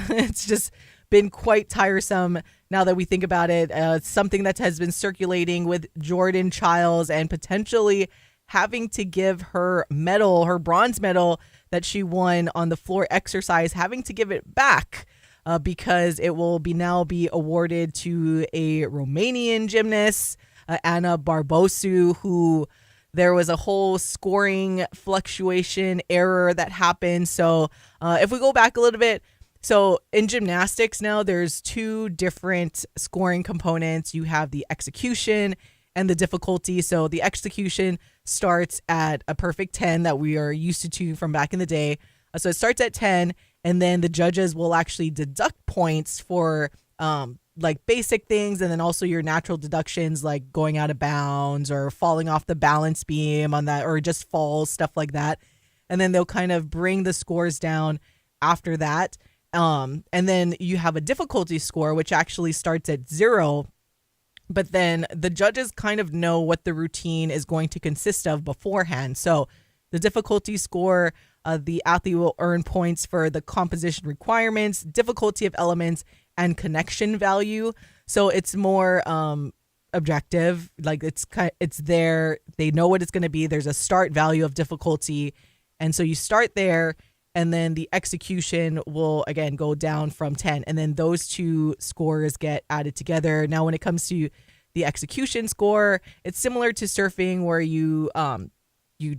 it's just been quite tiresome now that we think about it. It's something that has been circulating with Jordan Chiles and potentially having to give her medal, her bronze medal that she won on the floor exercise, having to give it back because it will now be awarded to a Romanian gymnast, Anna Barbosu, who there was a whole scoring fluctuation error that happened. So if we go back a little bit, so in gymnastics now, there's two different scoring components. You have the execution and the difficulty. So the execution starts at a perfect 10 that we are used to from back in the day. So it starts at 10, and then the judges will actually deduct points for like basic things, and then also your natural deductions like going out of bounds or falling off the balance beam on that, or just falls, stuff like that. And then they'll kind of bring the scores down after that. And then you have a difficulty score, which actually starts at 0. But then the judges kind of know what the routine is going to consist of beforehand. So the difficulty score, the athlete will earn points for the composition requirements, difficulty of elements, and connection value. So it's more objective. Like it's there. They know what it's going to be. There's a start value of difficulty. And so you start there, and then the execution will, again, go down from 10. And then those two scores get added together. Now, when it comes to the execution score, it's similar to surfing, where you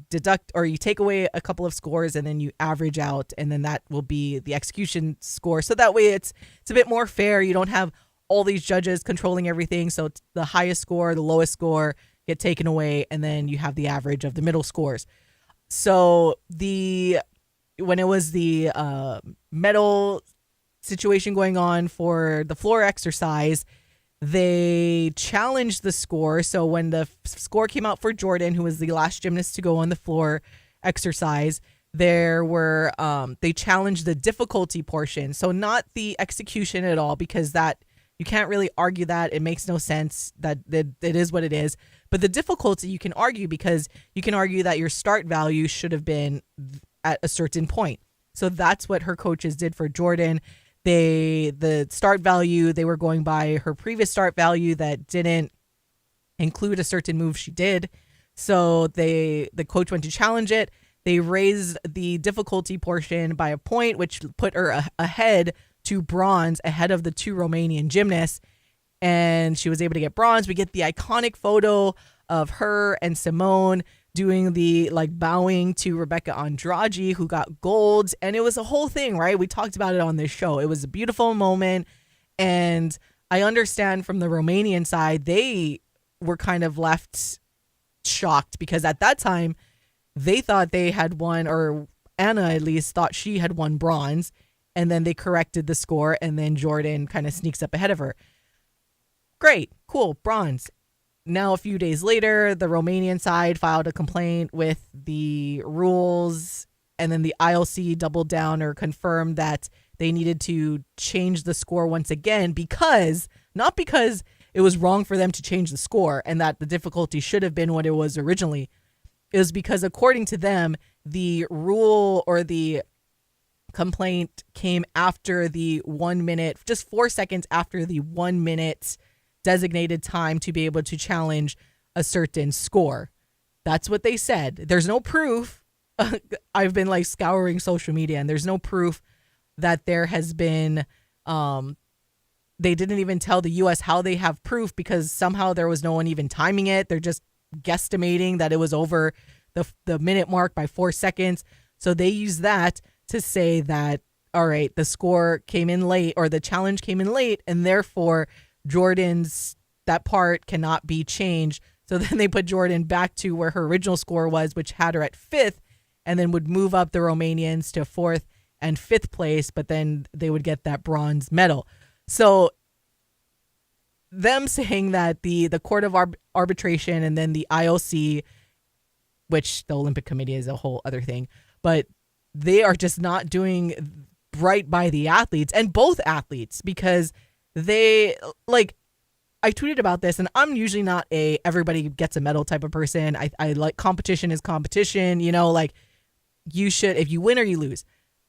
deduct or you take away a couple of scores and then you average out, and then that will be the execution score. So that way it's a bit more fair. You don't have all these judges controlling everything. So the highest score, the lowest score get taken away, and then you have the average of the middle scores. So when it was the medal situation going on for the floor exercise, they challenged the score. So when the score came out for Jordan, who was the last gymnast to go on the floor exercise, they challenged the difficulty portion. So not the execution at all, because that you can't really argue that. It makes no sense. That it is what it is. But the difficulty you can argue, because you can argue that your start value should have been at a certain point. So that's what her coaches did for Jordan. The start value, they were going by her previous start value that didn't include a certain move she did. So the coach went to challenge it. They raised the difficulty portion by a point, which put her ahead to bronze, ahead of the two Romanian gymnasts. And she was able to get bronze. We get the iconic photo of her and Simone doing the bowing to Rebecca Andrade, who got gold. And it was a whole thing, right? We talked about it on this show. It was a beautiful moment. And I understand from the Romanian side, they were kind of left shocked, because at that time they thought they had won, or Anna at least thought she had won bronze. And then they corrected the score, and then Jordan kind of sneaks up ahead of her. Great, cool, bronze. Now, a few days later, the Romanian side filed a complaint with the rules, and then the IOC doubled down or confirmed that they needed to change the score once again, not because it was wrong for them to change the score and that the difficulty should have been what it was originally. It was because, according to them, the rule or the complaint came after the 1 minute, just 4 seconds after the 1 minute designated time to be able to challenge a certain score. That's what they said. There's no proof. I've been scouring social media, and there's no proof that there has been, they didn't even tell the US how they have proof, because somehow there was no one even timing it. They're just guesstimating that it was over the minute mark by 4 seconds. So they use that to say that, all right, the score came in late, or the challenge came in late, and therefore Jordan's, that part cannot be changed. So then they put Jordan back to where her original score was, which had her at 5th, and then would move up the Romanians to 4th and 5th place, but then they would get that bronze medal. So them saying that the Court of Arbitration and then the IOC, which the Olympic Committee is a whole other thing, but they are just not doing right by the athletes, and both athletes, because they, I tweeted about this, and I'm usually not a everybody gets a medal type of person. I like competition is competition, you should, if you win or you lose.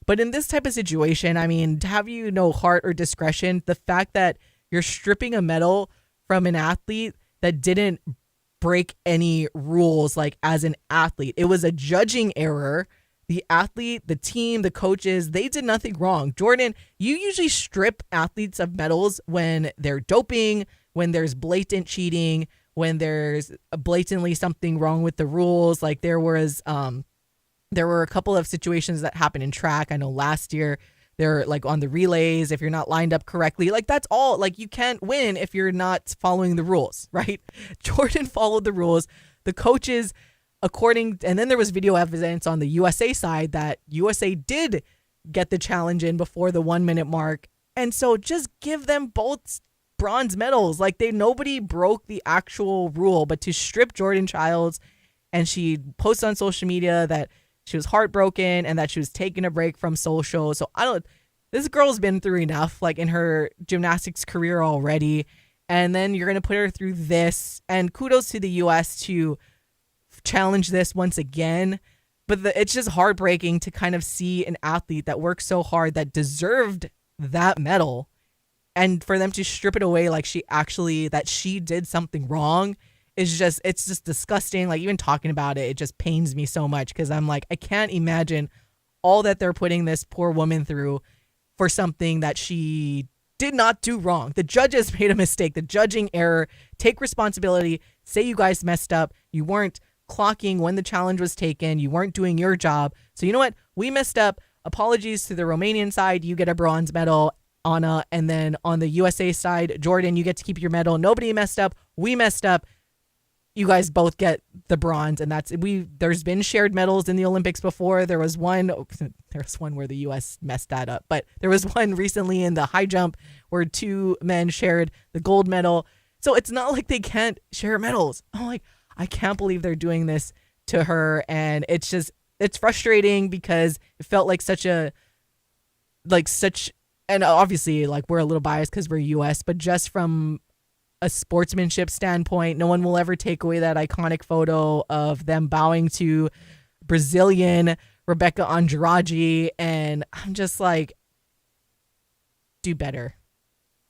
But in this type of situation, I mean, to have no heart or discretion, the fact that you're stripping a medal from an athlete that didn't break any rules, as an athlete, it was a judging error. the athlete, the team, the coaches, they did nothing wrong. Jordan, you usually strip athletes of medals when they're doping, when there's blatant cheating, when there's blatantly something wrong with the rules. Like there were a couple of situations that happened in track. I know last year they're like on the relays, if you're not lined up correctly, like that's all, like you can't win if you're not following the rules, right? Jordan followed the rules. The coaches, and then there was video evidence on the USA side that USA did get the challenge in before the 1 minute mark. And so just give them both bronze medals. Like nobody broke the actual rule, but to strip Jordan Chiles, and she posted on social media that she was heartbroken and that she was taking a break from social. So this girl's been through enough, like in her gymnastics career already. And then you're going to put her through this, and kudos to the US to challenge this once again. But it's just heartbreaking to kind of see an athlete that worked so hard, that deserved that medal, and for them to strip it away like that she did something wrong it's just disgusting. Like even talking about it, it just pains me so much, because I'm like, I can't imagine all that they're putting this poor woman through for something that she did not do wrong. The judges made a mistake, the judging error. Take responsibility. Say you guys messed up. You weren't clocking when the challenge was taken. You weren't doing your job. So you know what? We messed up. Apologies to the Romanian side. You get a bronze medal, Anna. And then on the USA side, Jordan, you get to keep your medal. Nobody messed up. We messed up. You guys both get the bronze. And there's been shared medals in the Olympics before. There was one where the US messed that up, but there was one recently in the high jump where two men shared the gold medal. So it's not like they can't share medals. I'm like, I can't believe they're doing this to her. And it's frustrating because it felt like and obviously like we're a little biased because we're US, but just from a sportsmanship standpoint, no one will ever take away that iconic photo of them bowing to Brazilian Rebecca Andrade. And I'm just like, do better,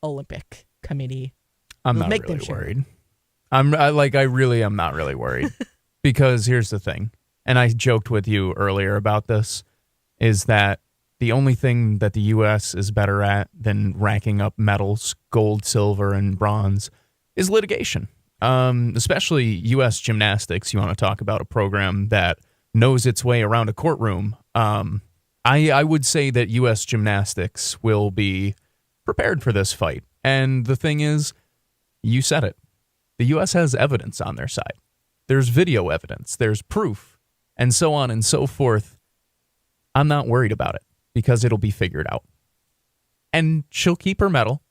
Olympic Committee. I'm not really worried. I really am not really worried because here's the thing. And I joked with you earlier about this, is that the only thing that the U.S. is better at than racking up medals, gold, silver, and bronze, is litigation. Especially U.S. gymnastics. You want to talk about a program that knows its way around a courtroom. I would say that U.S. gymnastics will be prepared for this fight. And the thing is, you said it. The U.S. has evidence on their side. There's video evidence. There's proof. And so on and so forth. I'm not worried about it because it'll be figured out. And she'll keep her medal.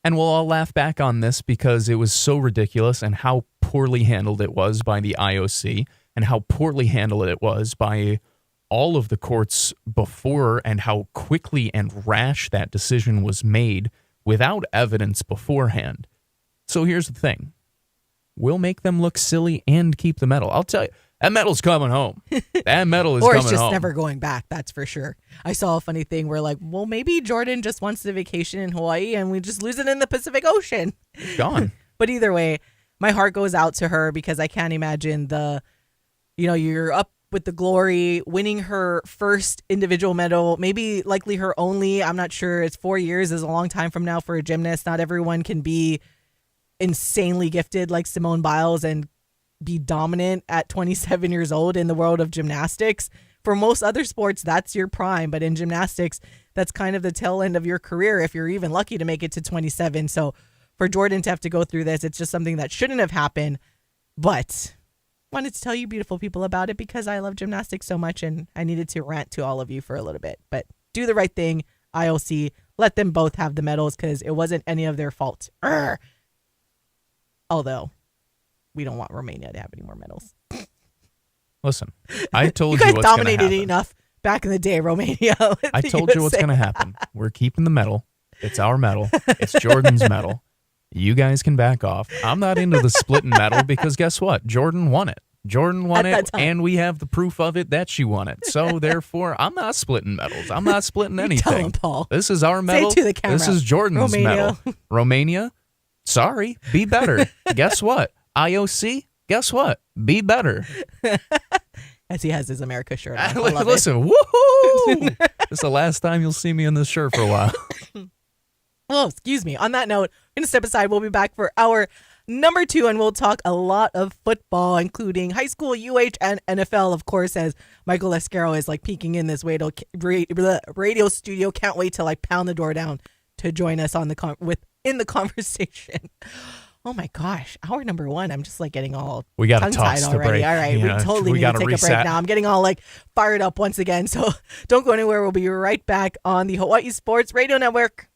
And we'll all laugh back on this because it was so ridiculous, and how poorly handled it was by the IOC, and how poorly handled it was by all of the courts before, and how quickly and rash that decision was made without evidence beforehand. So here's the thing. We'll make them look silly and keep the medal. I'll tell you, that medal's coming home. That medal is coming home. Or it's just never going back, that's for sure. I saw a funny thing where like, well, maybe Jordan just wants to vacation in Hawaii and we just lose it in the Pacific Ocean. Gone. But either way, my heart goes out to her because I can't imagine you're up with the glory, winning her first individual medal, maybe likely her only. I'm not sure. It's 4 years is a long time from now for a gymnast. Not everyone can be insanely gifted like Simone Biles and be dominant at 27 years old in the world of gymnastics. For most other sports, that's your prime. But in gymnastics, that's kind of the tail end of your career if you're even lucky to make it to 27. So for Jordan to have to go through this, it's just something that shouldn't have happened. But wanted to tell you beautiful people about it because I love gymnastics so much and I needed to rant to all of you for a little bit. But do the right thing, IOC. Let them both have the medals because it wasn't any of their fault. Although we don't want Romania to have any more medals. Listen, I told you you guys what's going to dominated happen. enough back in the day, Romania. I told you what's going to happen. We're keeping the medal. It's our medal. It's Jordan's medal. You guys can back off. I'm not into the splitting medal because guess what? Jordan won it. Jordan won it, and we have the proof of it that she won it. So therefore, I'm not splitting medals. I'm not splitting anything. Tell him, Paul. This is our medal. Say it to the camera. This is Jordan's medal. Romania, sorry, be better. Guess what? IOC, guess what? Be better. as he has his America shirt on. I love Listen, woohoo! This is the last time you'll see me in this shirt for a while. Oh, excuse me. On that note, we're going to step aside. We'll be back for our number 2, and we'll talk a lot of football, including high school, UH, and NFL, of course, as Michael Escaro is like peeking in this radio studio. Can't wait to like pound the door down to join us on in the conversation. Oh my gosh, hour number 1. I'm just like getting all we got tongue-tied already. All right, we totally need to take a break now. I'm getting all like fired up once again. So don't go anywhere. We'll be right back on the Hawai'i Sports Radio Network.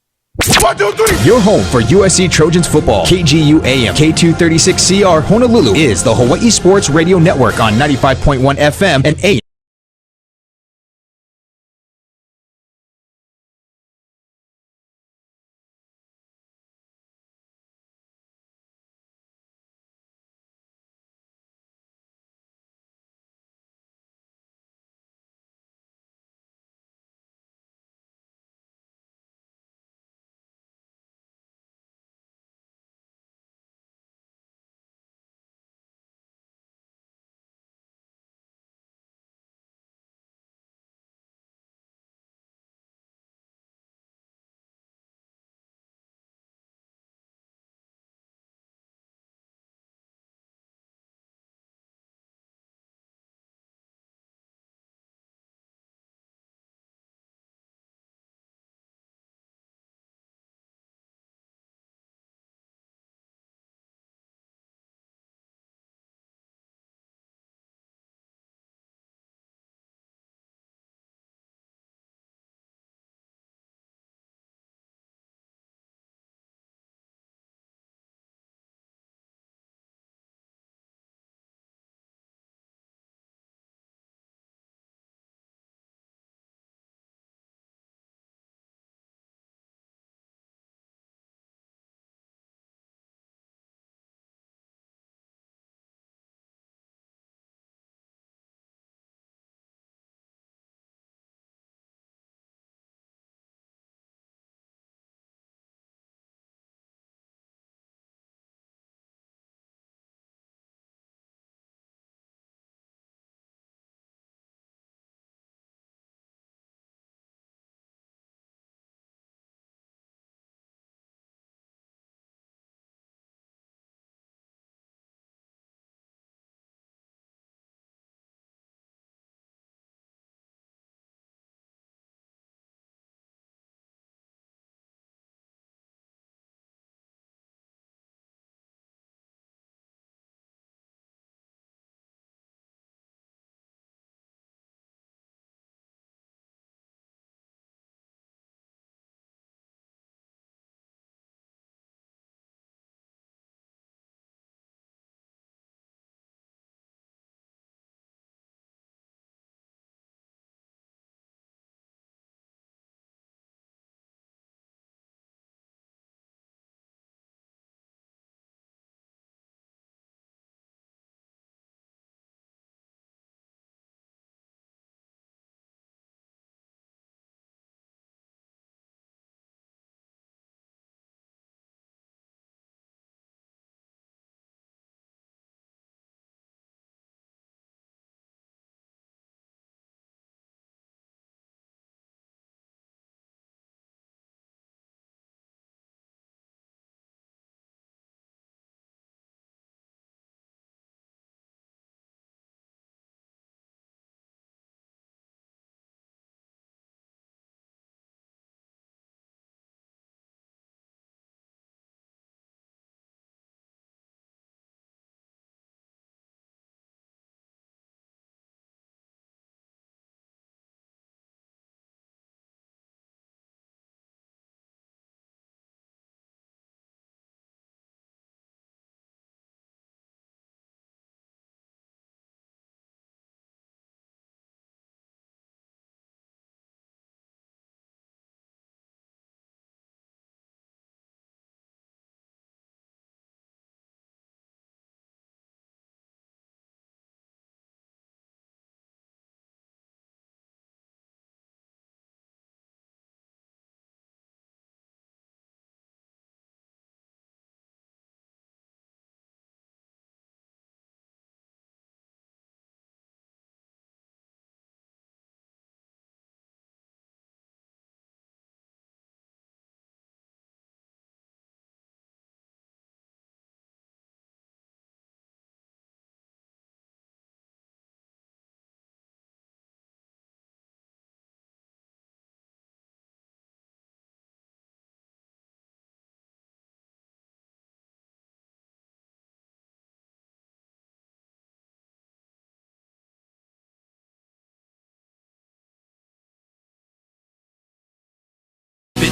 1, 2, 3. Your home for USC Trojans football. KGU AM K236CR Honolulu is the Hawai'i Sports Radio Network on 95.1 FM and AM.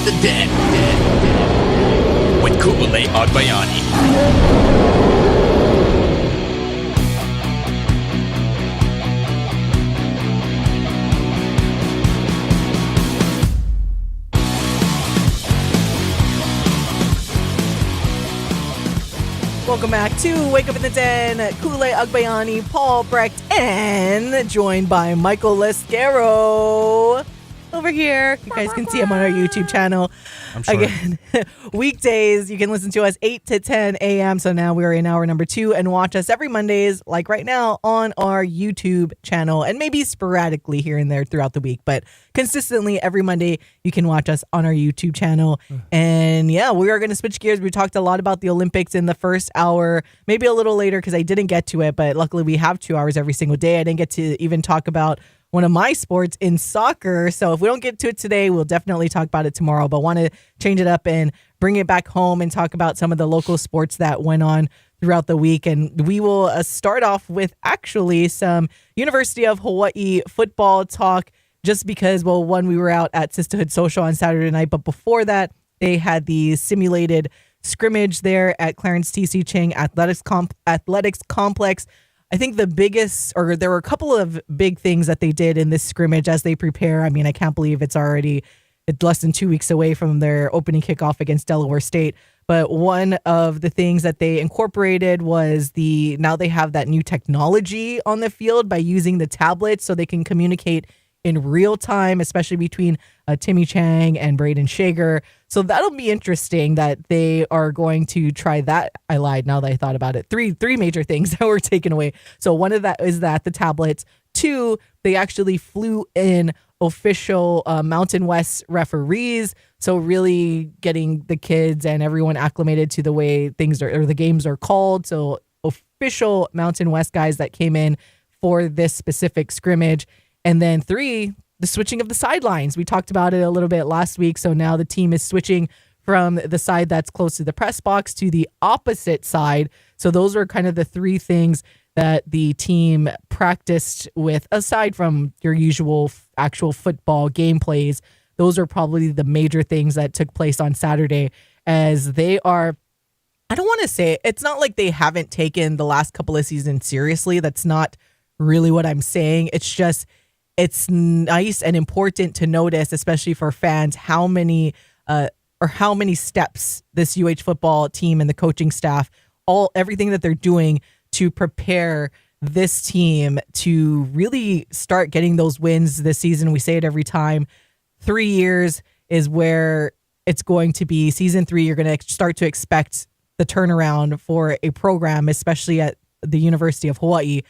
in the Den with Ku'ulei Agbayani. Welcome back to Wake Up in the Den. Ku'ulei Agbayani, Paul Brecht, and joined by Michael Lescaro over here. You guys can see him on our YouTube channel. I'm sure. Again, weekdays, you can listen to us 8 to 10 a.m. So now we're in hour number 2 and watch us every Mondays, like right now, on our YouTube channel, and maybe sporadically here and there throughout the week. But consistently every Monday, you can watch us on our YouTube channel. And yeah, we are going to switch gears. We talked a lot about the Olympics in the first hour, maybe a little later because I didn't get to it. But luckily, we have 2 hours every single day. I didn't get to even talk about one of my sports in soccer. So if we don't get to it today, we'll definitely talk about it tomorrow. But want to change it up and bring it back home and talk about some of the local sports that went on throughout the week. And we will start off with actually some University of Hawaii football talk, just because, well, one, we were out at Sistahhood Social on Saturday night. But before that, they had the simulated scrimmage there at Clarence T.C. Ching Athletics Complex. I think the biggest, or there were a couple of big things that they did in this scrimmage as they prepare. I mean, I can't believe it's less than 2 weeks away from their opening kickoff against Delaware State. But one of the things that they incorporated was now they have that new technology on the field by using the tablets so they can communicate in real time, especially between Timmy Chang and Braden Shager. So that'll be interesting that they are going to try that. I lied now that I thought about it. Three major things that were taken away. So one of that is that the tablets. 2, they actually flew in official Mountain West referees. So really getting the kids and everyone acclimated to the way the games are called. So official Mountain West guys that came in for this specific scrimmage. And then 3, the switching of the sidelines. We talked about it a little bit last week. So now the team is switching from the side that's close to the press box to the opposite side. So those are kind of the 3 things that the team practiced with, aside from your usual actual football game plays. Those are probably the major things that took place on Saturday, as they are, I don't want to say, it's not like they haven't taken the last couple of seasons seriously. That's not really what I'm saying. It's just, it's nice and important to notice, especially for fans, how many steps this UH football team and the coaching staff, everything that they're doing to prepare this team to really start getting those wins this season. We say it every time. 3 years is where it's going to be. Season 3, you're going to start to expect the turnaround for a program, especially at the University of Hawaii.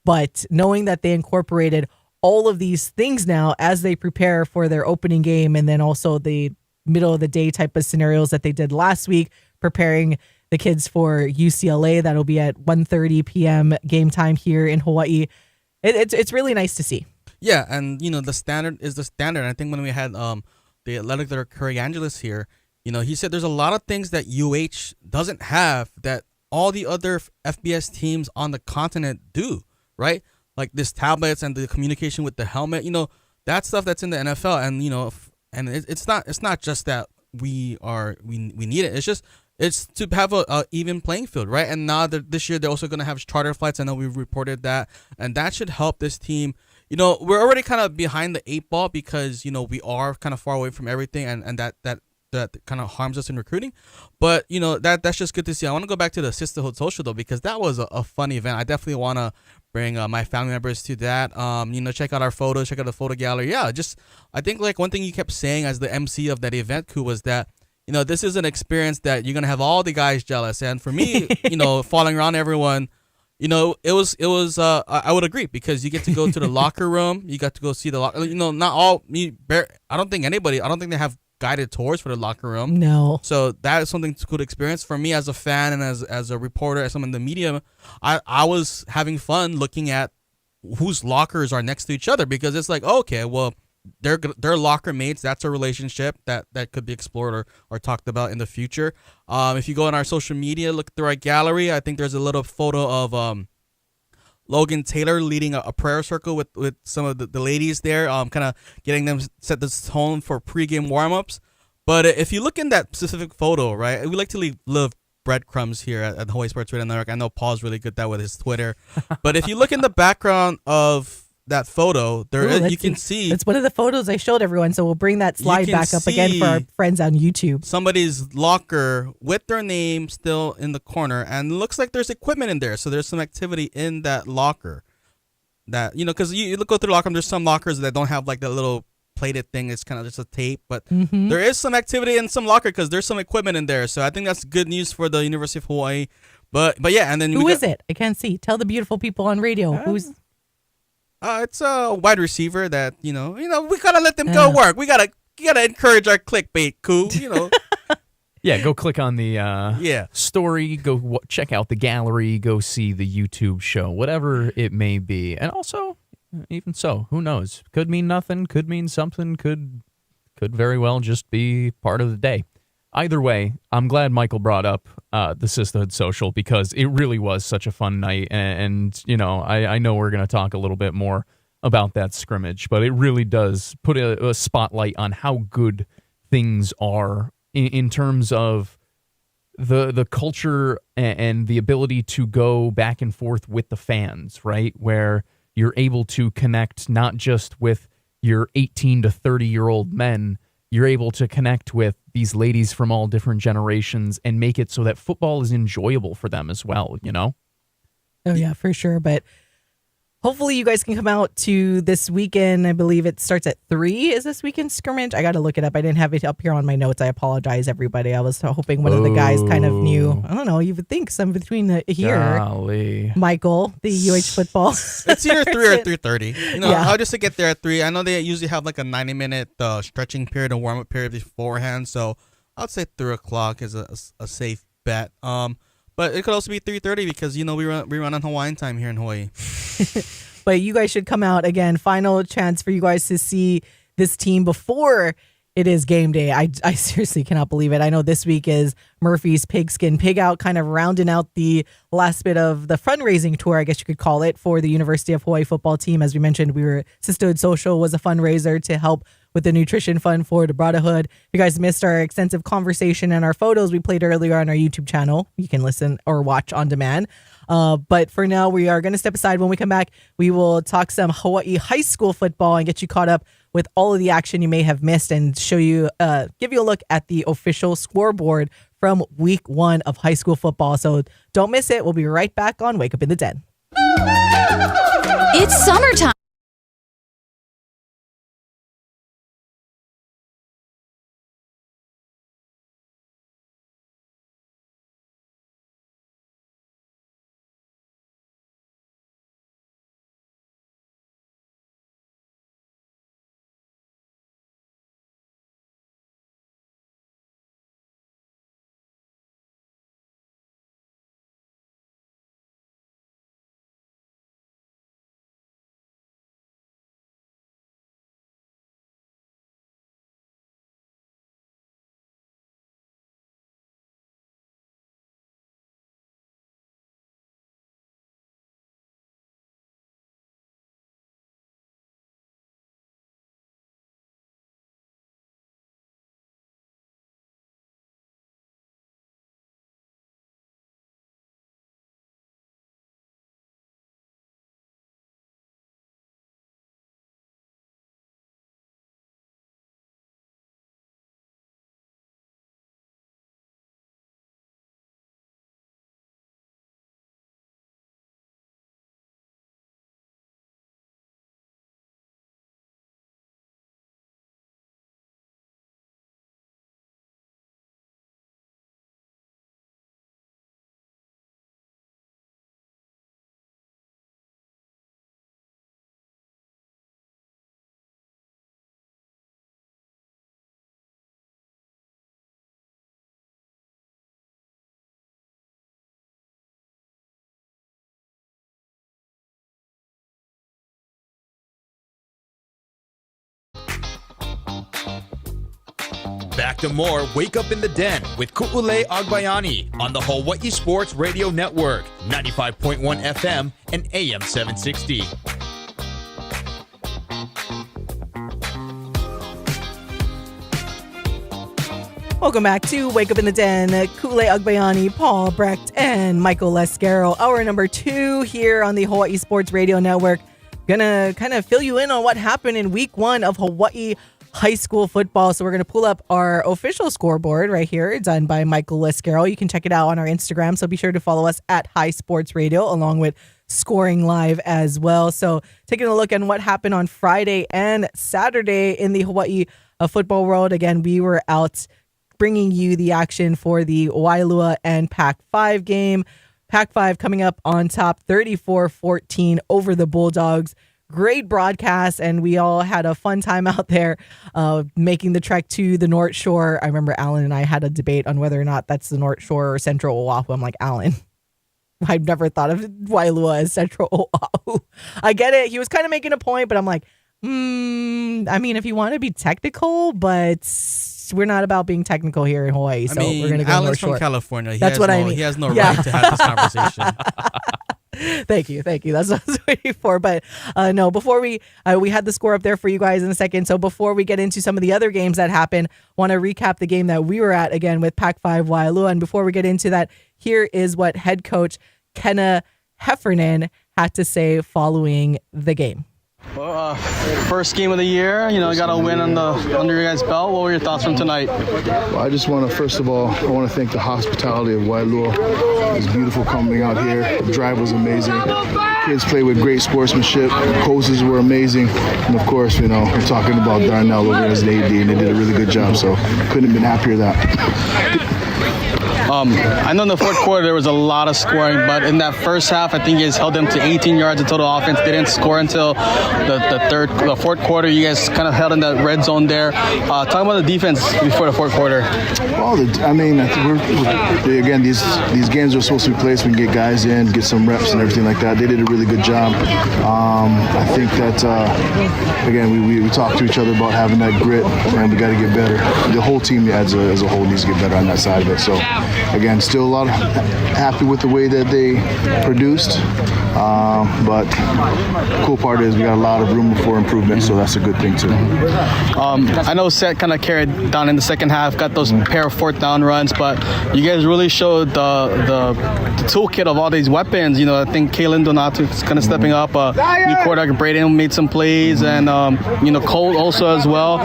But knowing that they incorporated all of these things now as they prepare for their opening game, and then also the middle of the day type of scenarios that they did last week, preparing the kids for UCLA. That'll be at 1:30 p.m. game time here in Hawaii. It's really nice to see. Yeah, and the standard is the standard. I think when we had the athletic director Curry Angeles here, he said there's a lot of things that UH doesn't have that all the other FBS teams on the continent do, right? Like this tablets and the communication with the helmet, that stuff that's in the NFL, and it's not just that we need it. It's just it's to have a even playing field, right? And now this year they're also going to have charter flights. I know we've reported that, and that should help this team. We're already kind of behind the 8 ball because we are kind of far away from everything, and that kind of harms us in recruiting. But that's just good to see. I want to go back to the Sistahhood Social though, because that was a fun event. I definitely want to bring my family members to that. Check out our photos, check out the photo gallery. Yeah, I think like one thing you kept saying as the MC of that event, Ku, was that this is an experience that you're gonna have all the guys jealous. And for me, following around everyone, it was I would agree, because you get to go to the locker room, you got to go see the locker. Not all I don't think they have guided tours for the locker room. No. So that is something to good experience for me as a fan and as a reporter, as someone in the media. I was having fun looking at whose lockers are next to each other, because it's like, okay, well, they're locker mates. That's a relationship that could be explored or talked about in the future. If you go on our social media, look through our gallery, I think there's a little photo of Logan Taylor leading a prayer circle with some of the ladies there, kind of getting them set the tone for pregame warmups. But if you look in that specific photo, right, we like to leave breadcrumbs here at Hawaii Sports Radio Network. I know Paul's really good at that with his Twitter. But if you look in the background of that photo, you can see. It's one of the photos I showed everyone, so we'll bring that slide back up again for our friends on YouTube. Somebody's locker with their name still in the corner, and it looks like there's equipment in there. So there's some activity in that locker. That, because you go through the locker room, there's some lockers that don't have like the little plated thing. It's kind of just a tape, but there is some activity in some locker because there's some equipment in there. So I think that's good news for the University of Hawaii. But yeah, and then who is it? I can't see. Tell the beautiful people on radio who's. It's a wide receiver that we gotta let them go work. We gotta encourage our clickbait, Yeah, go click on the story. Go check out the gallery. Go see the YouTube show, whatever it may be. And also, even so, who knows? Could mean nothing. Could mean something. Could very well just be part of the day. Either way, I'm glad Michael brought up the Sistahhood Social because it really was such a fun night. And I know we're going to talk a little bit more about that scrimmage, but it really does put a spotlight on how good things are in terms of the culture and the ability to go back and forth with the fans, right? Where you're able to connect not just with your 18 to 30-year-old men, you're able to connect with these ladies from all different generations and make it so that football is enjoyable for them as well, Oh, yeah, for sure. But hopefully you guys can come out to this weekend. I believe it starts at 3. Is this weekend scrimmage? I got to look it up. I didn't have it up here on my notes. I apologize, everybody. I was hoping one of the guys kind of knew. I don't know. You would think some between here. Golly. Michael, the UH football. It's either 3 or 3:30. I'll just get there at 3. I know they usually have like a 90-minute stretching period and warm-up period beforehand. So I'd say 3 o'clock is a safe bet. But it could also be 3:30 because we run on Hawaiian time here in Hawaii. But you guys should come out again. Final chance for you guys to see this team before it is game day. I seriously cannot believe it. I know this week is Murphy's Pigskin Pig Out, kind of rounding out the last bit of the fundraising tour, I guess you could call it, for the University of Hawaii football team. As we mentioned, Sistahhood Social was a fundraiser to help with the nutrition fund for the Brotherhood. If you guys missed our extensive conversation and our photos we played earlier on our YouTube channel, you can listen or watch on demand. But for now, we are going to step aside. When we come back, we will talk some Hawaii high school football and get you caught up with all of the action you may have missed and show you, give you a look at the official scoreboard from week 1 of high school football. So don't miss it. We'll be right back on Wake Up in the Den. It's summertime. Back to more Wake Up in the Den with Ku'ulei Agbayani on the Hawaii Sports Radio Network, 95.1 FM and AM 760. Welcome back to Wake Up in the Den. Kule Agbayani, Paul Brecht, and Michael Lescaro. Hour number 2 here on the Hawai'i Sports Radio Network. Gonna kind of fill you in on what happened in week 1 of Hawaii high school football. So we're gonna pull up our official scoreboard right here, done by Michael Lescaro. You can check it out on our Instagram. So be sure to follow us at High Sports Radio, along with Scoring Live as well. So taking a look at what happened on Friday and Saturday in the Hawaii football world. Again, we were out bringing you the action for the Wailua and Pac-5 game. Pac-5 coming up on top 34-14 over the Bulldogs. Great broadcast, and we all had a fun time out there making the trek to the North Shore. I remember Alan and I had a debate on whether or not that's the North Shore or Central Oahu. I'm like, Alan, I've never thought of Wailua as Central Oahu. I get it. He was kind of making a point, but I'm like, I mean, if you want to be technical, but we're not about being technical here in Hawaii, so we're going to go Alan's North from Shore. California. That's what I mean. He has no right to have this conversation. Thank you. That's what I was waiting for. But no, before we had the score up there for you guys in a second. So before we get into some of the other games that happened, want to recap the game that we were at again with Pac-5 Wailua. And before we get into that, here is what head coach Kenna Heffernan had to say following the game. Well, first game of the year, got a win under your guys' belt. What were your thoughts from tonight? Well, I just want to, first of all, I want to thank the hospitality of Wailua. It was beautiful coming out here. The drive was amazing. Kids played with great sportsmanship. Coaches were amazing. And of course, we're talking about Darnell over as the AD, and they did a really good job, so couldn't have been happier with that. I know in the fourth quarter there was a lot of scoring, but in that first half, I think you guys held them to 18 yards of total offense. They didn't score until the fourth quarter. You guys kind of held in that red zone there. Talk about the defense before the fourth quarter. Well, again, these games are supposed to be played so we can get guys in, get some reps and everything like that. They did a really good job. I think that, again, we talked to each other about having that grit, and we got to get better. The whole team as a whole needs to get better on that side of it. So, again, still a lot happy with the way that they produced. But the cool part is we got a lot of room for improvement, so that's a good thing too. I know Seth kind of carried down in the second half, got those pair of fourth down runs, but you guys really showed the toolkit of all these weapons. I think Kalen Donato is kind of stepping up. New quarterback Braden made some plays, and Cole also as well.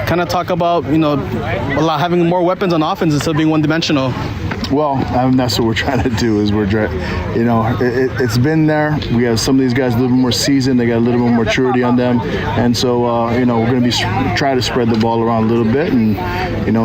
Kind of talk about having more weapons on offense instead of being one-dimensional. Well, that's what we're trying to do. Is it's been there. We have some of these guys a little bit more seasoned. They got a little bit more maturity on them, and so we're going to be try to spread the ball around a little bit, and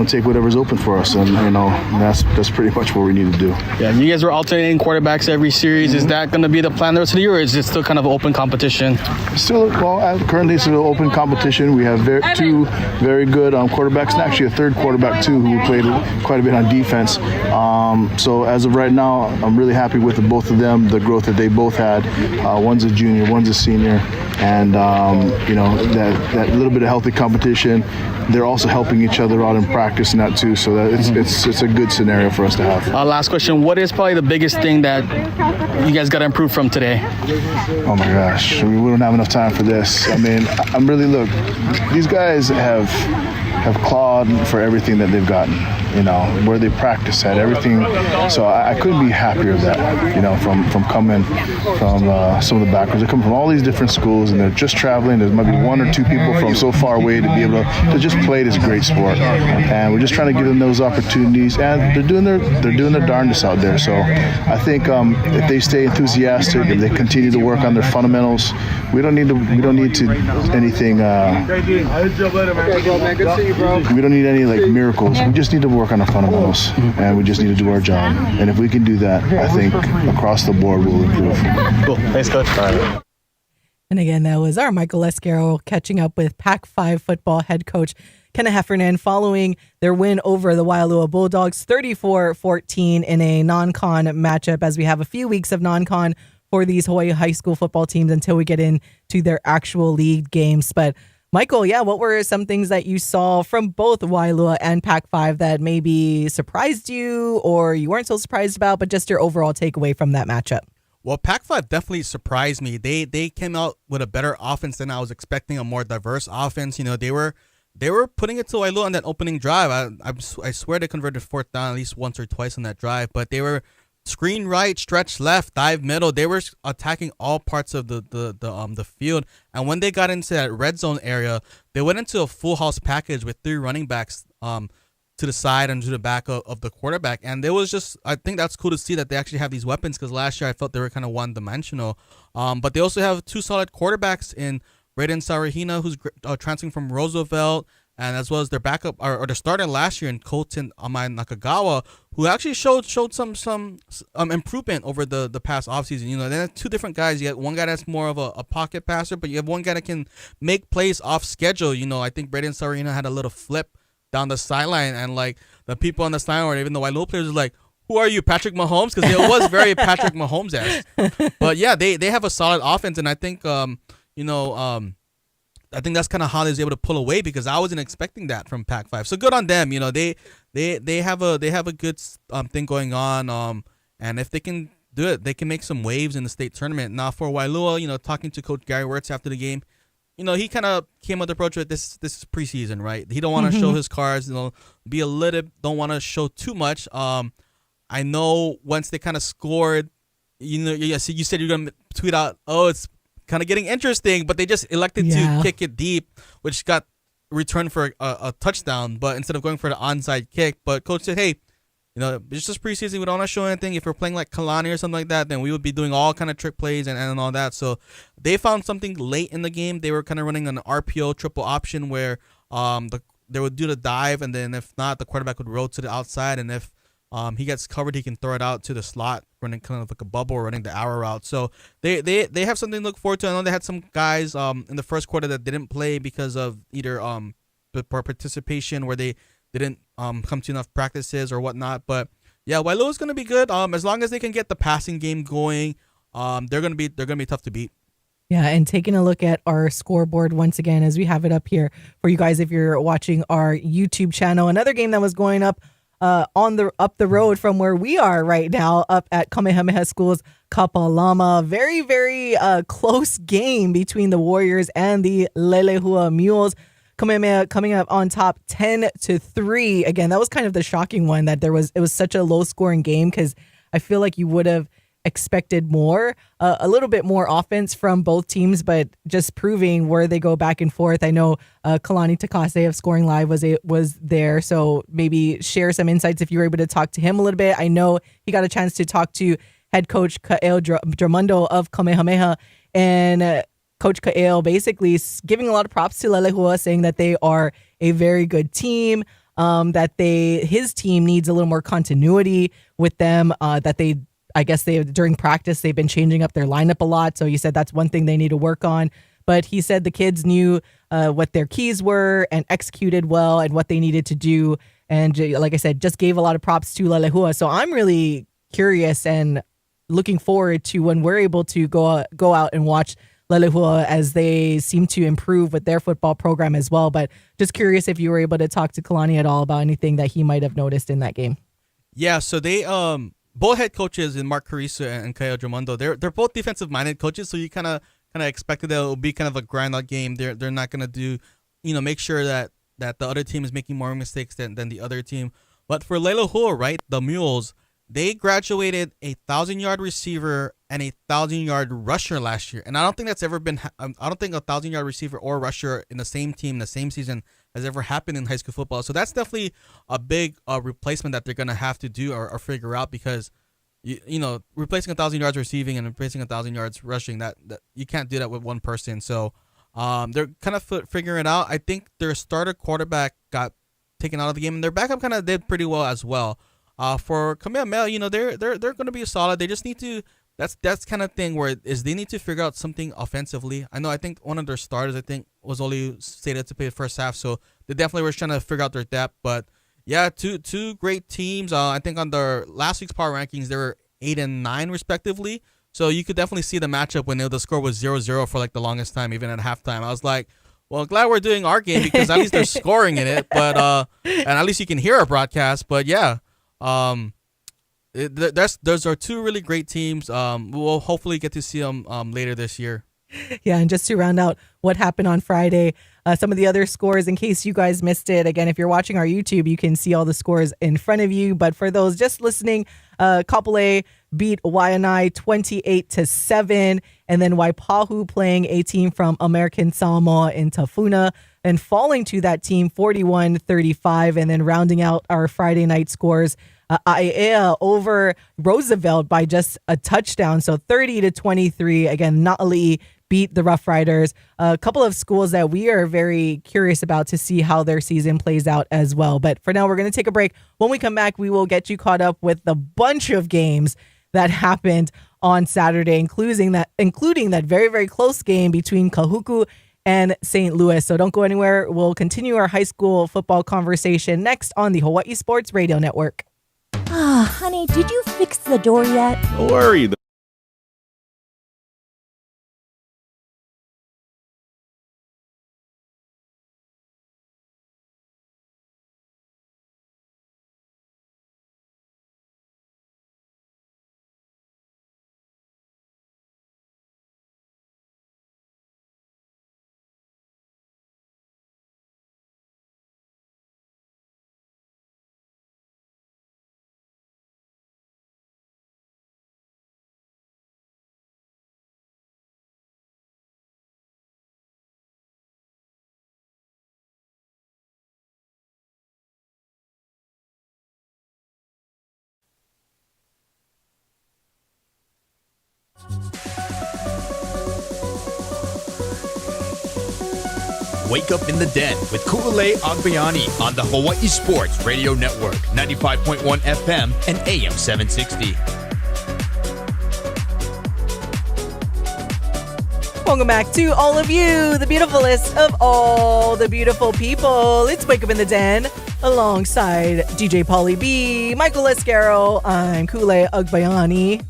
take whatever's open for us, and that's pretty much what we need to do. Yeah, you guys were alternating quarterbacks every series. Is that going to be the plan the rest of the year, or is it still kind of open competition? Currently it's an open competition. We have two very good quarterbacks, and actually a third quarterback too, who played quite a bit on defense. So as of right now, I'm really happy with both of them, the growth that they both had. One's a junior, one's a senior, and that little bit of healthy competition. They're also helping each other out in practice and that too. So that it's a good scenario for us to have. Last question: what is probably the biggest thing that you guys got to improve from today? Oh my gosh, we don't have enough time for this. I'm really these guys have clawed for everything that they've gotten, where they practice at, everything. So I couldn't be happier with that, from coming from some of the backgrounds. They come from all these different schools, and they're just traveling. There might be one or two people from so far away to be able to just play this great sport. And we're just trying to give them those opportunities, and they're doing their darndest out there. So I think if they stay enthusiastic, if they continue to work on their fundamentals, we don't need anything. We don't need any miracles. We just need to work on our fundamentals, and we just need to do our job. And if we can do that, I think across the board we'll improve. Cool. Thanks, Coach. Bye. And again, that was our Michael Lescaro catching up with Pac-5 football head coach Kenna Heffernan following their win over the Wailua Bulldogs 34-14 in a non-con matchup, as we have a few weeks of non-con for these Hawaii high school football teams until we get into their actual league games. But Michael, what were some things that you saw from both Wailua and Pac-5 that maybe surprised you or you weren't so surprised about, but just your overall takeaway from that matchup? Well, Pac-5 definitely surprised me. They came out with a better offense than I was expecting, a more diverse offense. They were they were putting it to Wailu on that opening drive. I swear they converted fourth down at least once or twice on that drive, but they were screen right, stretch left, dive middle. They were attacking all parts of the field. And when they got into that red zone area, they went into a full house package with 3 running backs to the side and to the back of the quarterback. And it was just, I think that's cool to see that they actually have these weapons, because last year I felt they were kind of one-dimensional. But they also have 2 solid quarterbacks in Raiden Sarahina, who's transferring from Roosevelt, and as well as their backup or their starter last year in Colton Amai Nakagawa, who actually showed some improvement over the past offseason. You know, they have 2 different guys. You have one guy that's more of a pocket passer, but you have one guy that can make plays off schedule. You know, I think Raiden Sarahina had a little flip down the sideline, and like the people on the sideline, or even the Wailu players, were like, "Who are you, Patrick Mahomes?" Because it was very Patrick Mahomes-esque. But yeah, they have a solid offense, and I think I think that's kind of how they was able to pull away, because I wasn't expecting that from Pac-5. So good on them. You know, they have a good thing going on. And if they can do it, they can make some waves in the state tournament. Now for Wailua, you know, talking to Coach Gary Wirtz after the game, you know, he kind of came with the approach with this is preseason, right? He don't want to show his cards, you know, don't want to show too much. I know once they kind of scored, you know, you said you're going to tweet out, "Oh, it's kind of getting interesting," but they just elected to kick it deep, which got returned for a touchdown, but instead of going for the onside kick. But coach said, "Hey, you know, it's just preseason. We don't want to show anything. If we're playing like Kalani or something like that, then we would be doing all kind of trick plays and all that." So they found something late in the game. They were kind of running an RPO triple option where they would do the dive, and then if not, the quarterback would roll to the outside, and if he gets covered, he can throw it out to the slot, running kind of like a bubble, running the arrow route. So they have something to look forward to. I know they had some guys in the first quarter that didn't play because of either participation, where they didn't come to enough practices or whatnot. But yeah, Wailu is going to be good. As long as they can get the passing game going, they're going to be tough to beat. Yeah, and taking a look at our scoreboard once again, as we have it up here for you guys if you're watching our YouTube channel. Another game that was going up up the road from where we are right now, up at Kamehameha School's Kapalama. Very, very close game between the Warriors and the Lelehua Mules. Kamehameha coming up on top 10-3. Again, that was kind of the shocking one, that it was such a low scoring game, because I feel like you would have expected more, a little bit more offense from both teams, but just proving where they go back and forth. I know Kalani Takase of Scoring Live was there, so maybe share some insights if you were able to talk to him a little bit. I know he got a chance to talk to head coach Kael Dramundo of Kamehameha, and Coach Kael basically giving a lot of props to Lelehua, saying that they are a very good team, that his team needs a little more continuity with them, that I guess during practice, they've been changing up their lineup a lot. So he said that's one thing they need to work on. But he said the kids knew what their keys were and executed well and what they needed to do. And like I said, just gave a lot of props to Lelehua. So I'm really curious and looking forward to when we're able to go out and watch Lelehua, as they seem to improve with their football program as well. But just curious if you were able to talk to Kalani at all about anything that he might have noticed in that game. Yeah, so they both head coaches, in Mark Carrizo and Kael Dramundo, they're both defensive minded coaches, so you kind of expected that it will be kind of a grind out game. They're not gonna do, make sure that the other team is making more mistakes than the other team. But for Lelehua, right, the Mules, they graduated a 1,000-yard receiver and a 1,000-yard rusher last year, and I don't think that's ever been. I don't think a 1,000-yard receiver or rusher in the same team, the same season, has ever happened in high school football. So that's definitely a big replacement that they're gonna have to do or figure out, because replacing 1,000 yards receiving and replacing 1,000 yards rushing, that you can't do that with one person. So they're kind of figuring it out. I think their starter quarterback got taken out of the game, and their backup kind of did pretty well as well. For Kamehameha, they're going to be solid. They just need to. That's kind of thing where they need to figure out something offensively. I think one of their starters, was only slated to play the first half, so they definitely were trying to figure out their depth. But yeah, two great teams. I think on their last week's power rankings, they were 8 and 9 respectively. So you could definitely see the matchup when the score was 0-0 for like the longest time, even at halftime. I was like, well, glad we're doing our game, because at least they're scoring in it. But and at least you can hear our broadcast. But yeah. Those are two really great teams. We'll hopefully get to see them later this year. Yeah, and just to round out what happened on Friday. Some of the other scores, in case you guys missed it. Again, if you're watching our YouTube, you can see all the scores in front of you. But for those just listening, Kapolei beat Waianae 28-7, and then Waipahu playing a team from American Samoa in Tafuna and falling to that team 41-35, and then rounding out our Friday night scores, Aiea over Roosevelt by just a touchdown, so 30-23. Again, Naali'i beat the Rough Riders. A couple of schools that we are very curious about to see how their season plays out as well. But for now, we're going to take a break. When we come back, we will get you caught up with the bunch of games that happened on Saturday, including that very, very close game between Kahuku and St. Louis. So don't go anywhere. We'll continue our high school football conversation next on the Hawai'i Sports Radio Network. Honey, did you fix the door yet? Don't worry. Wake Up in the Den with Ku'ulei Agbayani on the Hawai'i Sports Radio Network, 95.1 FM and AM 760. Welcome back to all of you, the beautifulest of all the beautiful people. It's Wake Up in the Den alongside DJ Pauly B, Michael Escaro. I'm Ku'ulei Agbayani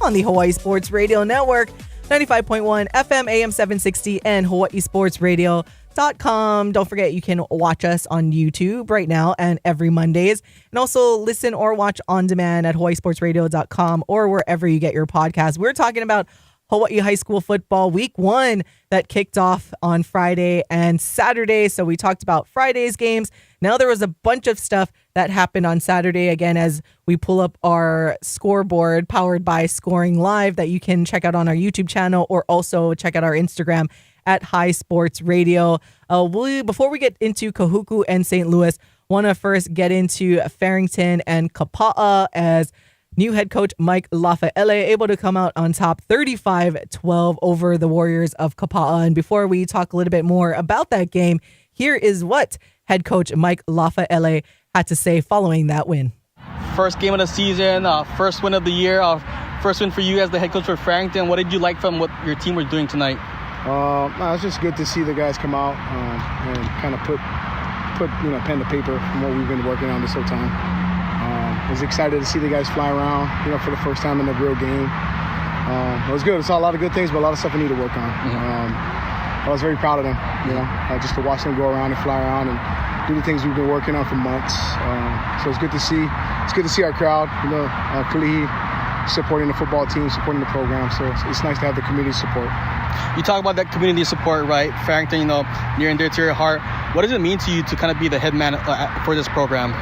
on the Hawai'i Sports Radio Network, 95.1 FM, AM 760, and HawaiiSportsRadio.com. Don't forget, you can watch us on YouTube right now and every Mondays, and also listen or watch on demand at HawaiiSportsRadio.com or wherever you get your podcasts. We're talking about Hawaii high school football week 1 that kicked off on Friday and Saturday. So we talked about Friday's games. Now there was a bunch of stuff that happened on Saturday, again, as we pull up our scoreboard powered by Scoring Live that you can check out on our YouTube channel or also check out our Instagram at High Sports Radio. Before we get into Kahuku and St. Louis, want to first get into Farrington and Kapa'a as new head coach Mike Lafaele able to come out on top 35-12 over the Warriors of Kapa'a. And before we talk a little bit more about that game, here is what head coach Mike Lafaele had to say following that win. First game of the season, first win of the year, first win for you as the head coach for Farrington. What did you like from what your team were doing tonight? It's just good to see the guys come out and kind of put pen to paper from what we've been working on this whole time. I was excited to see the guys fly around, for the first time in a real game. It was good. I saw a lot of good things, but a lot of stuff we need to work on. I was very proud of them, just to watch them go around and fly around and do the things we've been working on for months. So it's good to see. It's good to see our crowd, Kalihi supporting the football team, supporting the program. So it's nice to have the community support. You talk about that community support, right? Farrington, near and dear to your heart. What does it mean to you to kind of be the head man for this program?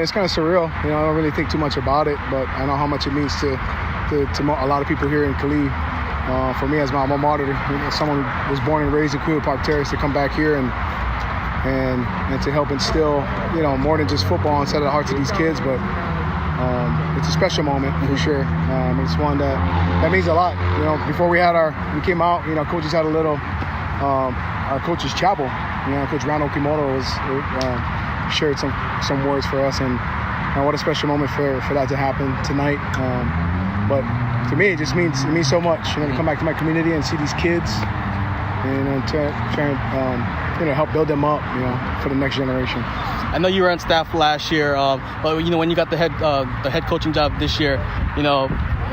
It's kind of surreal. I don't really think too much about it, but I know how much it means to a lot of people here in Kalihi. For me, as my alma mater, someone who was born and raised in Kuya Park Terrace, to come back here and to help instill, more than just football inside of the hearts of these kids, but it's a special moment for sure. It's one that means a lot. Before we came out, coaches had a little, our coach's chapel. Coach Rano Kimoto shared some words for us, and what a special moment for that to happen tonight. But to me, it means so much. To come back to my community and see these kids, and try and help build them up, for the next generation. I know you were on staff last year, but when you got the head coaching job this year,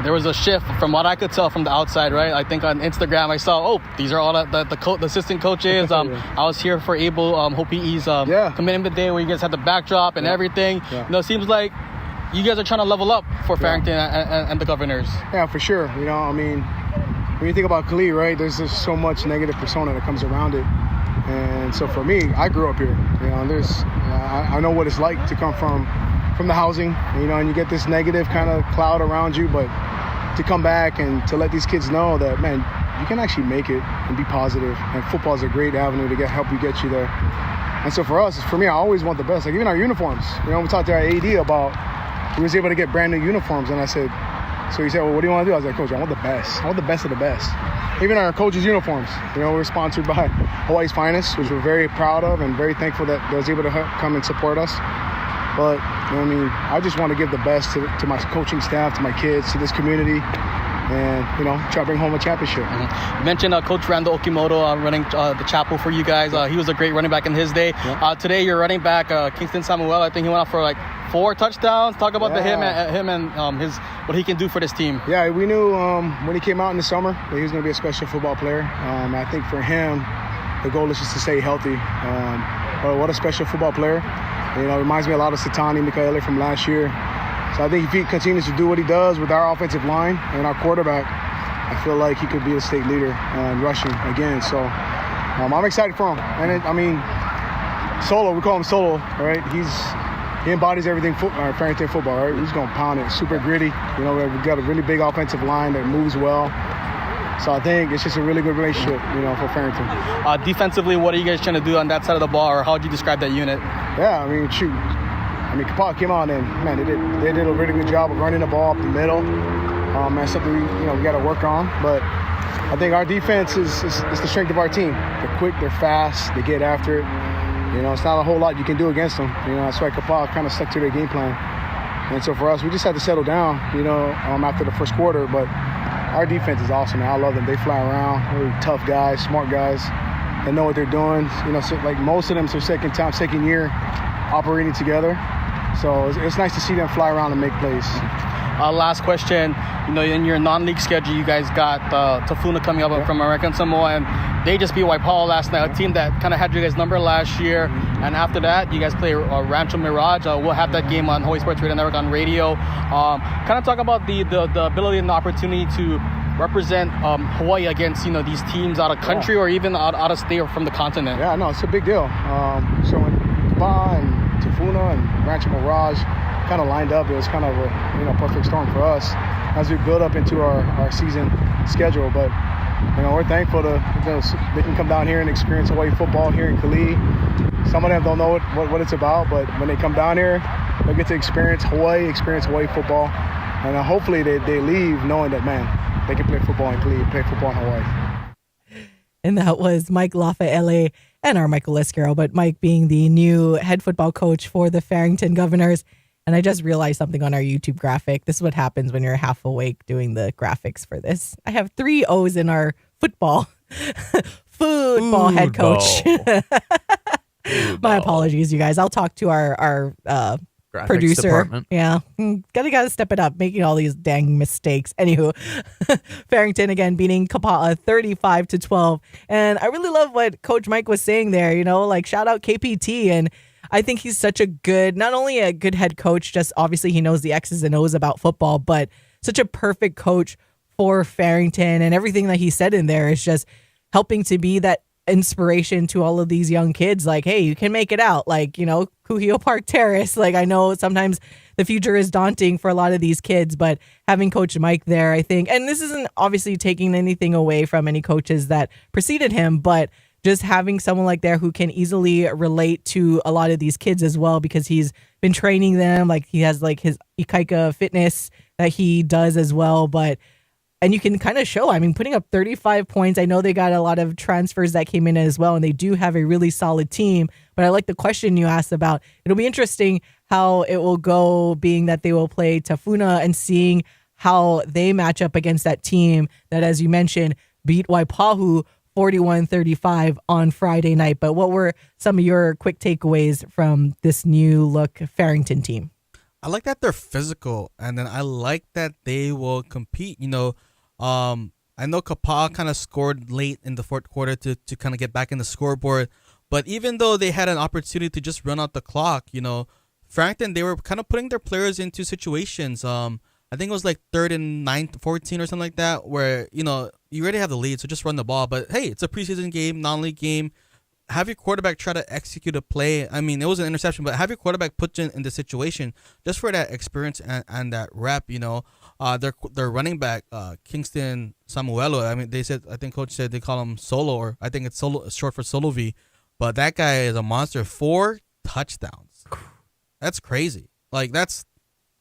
there was a shift from what I could tell from the outside, right? I think on Instagram I saw, these are all the assistant coaches. Yeah. I was here for Abel Hopi'i's coming in the day where you guys had the backdrop and everything. Yeah. It seems like you guys are trying to level up for Farrington and the Governors. Yeah, for sure. when you think about Khalid, right, there's just so much negative persona that comes around it. And so for me, I grew up here. I know what it's like to come from the housing, and you get this negative kind of cloud around you, but to come back and to let these kids know that, man, you can actually make it and be positive, and football is a great avenue to help you get you there. And so for me, I always want the best. Like even our uniforms, we talked to our AD about, he was able to get brand new uniforms, and I said, so he said, well, what do you want to do? I was like, Coach, I want the best. I want the best of the best. Even our coaches' uniforms, we're sponsored by Hawaii's Finest, which we're very proud of and very thankful that they was able to come and support us. But, I just want to give the best to my coaching staff, to my kids, to this community, and, try to bring home a championship. Mm-hmm. You mentioned Coach Randall Okimoto running the chapel for you guys. He was a great running back in his day. Yeah. Today, your running back, Kingston Samuel, I think he went out for 4 touchdowns. Talk about him and what he can do for this team. Yeah, we knew when he came out in the summer that he was going to be a special football player. I think for him, the goal is just to stay healthy. But what a special football player. It reminds me a lot of Satani Mikaele from last year. So I think if he continues to do what he does with our offensive line and our quarterback, I feel like he could be a state leader in rushing again. So I'm excited for him. And Solo, we call him Solo, right? He embodies everything Farrington football, right? He's going to pound it, super gritty. We've got a really big offensive line that moves well. So I think it's just a really good relationship, for Farrington. Defensively, what are you guys trying to do on that side of the ball, or how would you describe that unit? Yeah, Kapaa came out and, man, they did a really good job of running the ball up the middle. That's something we got to work on. But I think our defense is the strength of our team. They're quick, they're fast, they get after it. It's not a whole lot you can do against them. That's why Kapaa kind of stuck to their game plan. And so for us, we just had to settle down, after the first quarter. But our defense is awesome, man. I love them. They fly around. Really tough guys, smart guys. They know what they're doing. So like most of them, it's their second year operating together. So it's nice to see them fly around and make plays. Last question. In your non-league schedule, you guys got Tafuna coming up from American Samoa, and they just beat Waipawa last night, a team that kind of had you guys' number last year. And after that, you guys play Rancho Mirage. We'll have that game on Hawaii Sports Radio Network on radio. Kind of talk about the ability and the opportunity to represent Hawaii against these teams out of country or even out of state or from the continent. Yeah, no, it's a big deal. So when Kapaa and Tafuna and Rancho Mirage kind of lined up, it was kind of a perfect storm for us as we build up into our season schedule. But we're thankful they can come down here and experience Hawaii football here in Kali. Some of them don't know what it's about, but when they come down here, they'll get to experience Hawaii football, and hopefully they leave knowing that, man, they can play football in Kali, play football in Hawaii. And that was Mike Lafayette and our Michael Escaro, but Mike being the new head football coach for the Farrington Governors. And I just realized something on our YouTube graphic. This is what happens when you're half awake doing the graphics for this. I have 3 O's in our football head coach. My apologies, you guys. I'll talk to our producer. Department. Yeah, gotta step it up, making all these dang mistakes. Anywho, Farrington again beating Kapaa 35-12, and I really love what Coach Mike was saying there. Shout out KPT, and I think he's such a good, not only a good head coach, just obviously he knows the X's and O's about football, but such a perfect coach for Farrington, and everything that he said in there is just helping to be that inspiration to all of these young kids. Like, hey, you can make it out. Kuhio Park Terrace. I know sometimes the future is daunting for a lot of these kids, but having Coach Mike there, I think, and this isn't obviously taking anything away from any coaches that preceded him, but just having someone like there who can easily relate to a lot of these kids as well, because he's been training them. He has his Ikaika fitness that he does as well, and you can kind of show, putting up 35 points. I know they got a lot of transfers that came in as well, and they do have a really solid team. But I like the question you asked about. It'll be interesting how it will go, being that they will play Tafuna and seeing how they match up against that team that, as you mentioned, beat Waipahu 41-35 on Friday night. But what were some of your quick takeaways from this new look Farrington team? I like that they're physical, and then I like that they will compete. I know Kapaa kind of scored late in the fourth quarter to kind of get back in the scoreboard, but even though they had an opportunity to just run out the clock, Farrington, they were kind of putting their players into situations. I think it was 3rd and 9, 14 or something like that, where, you already have the lead, so just run the ball. But hey, it's a preseason game, non-league game. Have your quarterback try to execute a play. I mean, it was an interception, but have your quarterback put you in the situation just for that experience and that rep. Their running back, Kingston Samuelo. I mean, I think coach said they call him Solo, or I think it's Solo, short for Solo V. But that guy is a monster. 4 touchdowns. That's crazy. Like, that's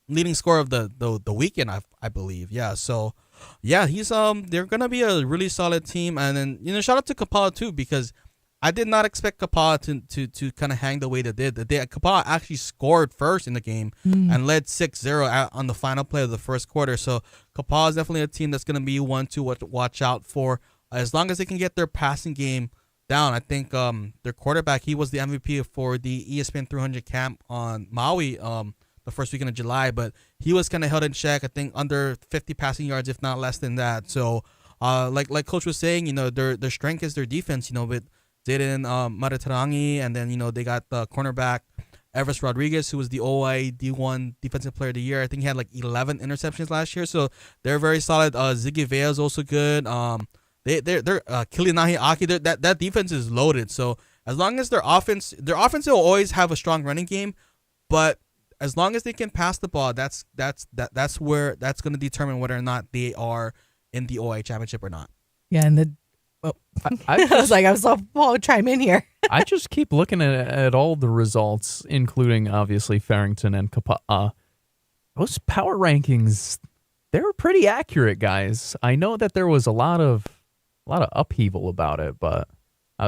leading scorer of the weekend, I believe. Yeah. So, yeah, they're gonna be a really solid team. And then shout out to Kapala too, because I did not expect Kapala to kind of hang the way they did. Kapala actually scored first in the game and led 6-0 on the final play of the first quarter. So Kapala is definitely a team that's going to be one to watch out for. As long as they can get their passing game down. I think their quarterback, he was the MVP for the ESPN 300 camp on Maui the first weekend of July, but he was kind of held in check. I think under 50 passing yards, if not less than that. So like Coach was saying, their strength is their defense, with Zayden Maritarangi, and then they got the cornerback Everest Rodriguez, who was the OI D1 Defensive Player of the Year. I think he had like 11 interceptions last year, so they're very solid. Ziggy Vea is also good. They're Kilinahi Aki. That defense is loaded. So as long as their offense will always have a strong running game, but as long as they can pass the ball, that's where that's going to determine whether or not they are in the OI championship or not. Yeah, and I was like, Paul, chime in here. I just keep looking at all the results, including obviously Farrington and Kapaa. Those power rankings, they were pretty accurate, guys. I know that there was a lot of upheaval about it, but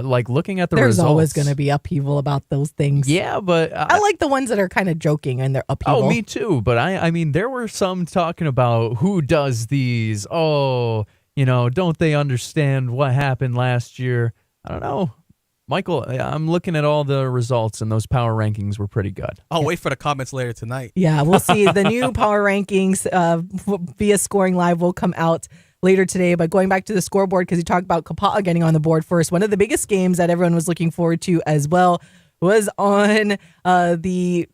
like looking at the results, there's always going to be upheaval about those things. Yeah, but I like the ones that are kind of joking and they're upheaval. Oh, me too. But I mean, there were some talking about who does these. Oh, don't they understand what happened last year? I don't know. Michael, I'm looking at all the results, and those power rankings were pretty good. I'll wait for the comments later tonight. Yeah, we'll see. The new power rankings via Scoring Live will come out later today. But going back to the scoreboard, because you talked about Kapa'a getting on the board first, one of the biggest games that everyone was looking forward to as well was on the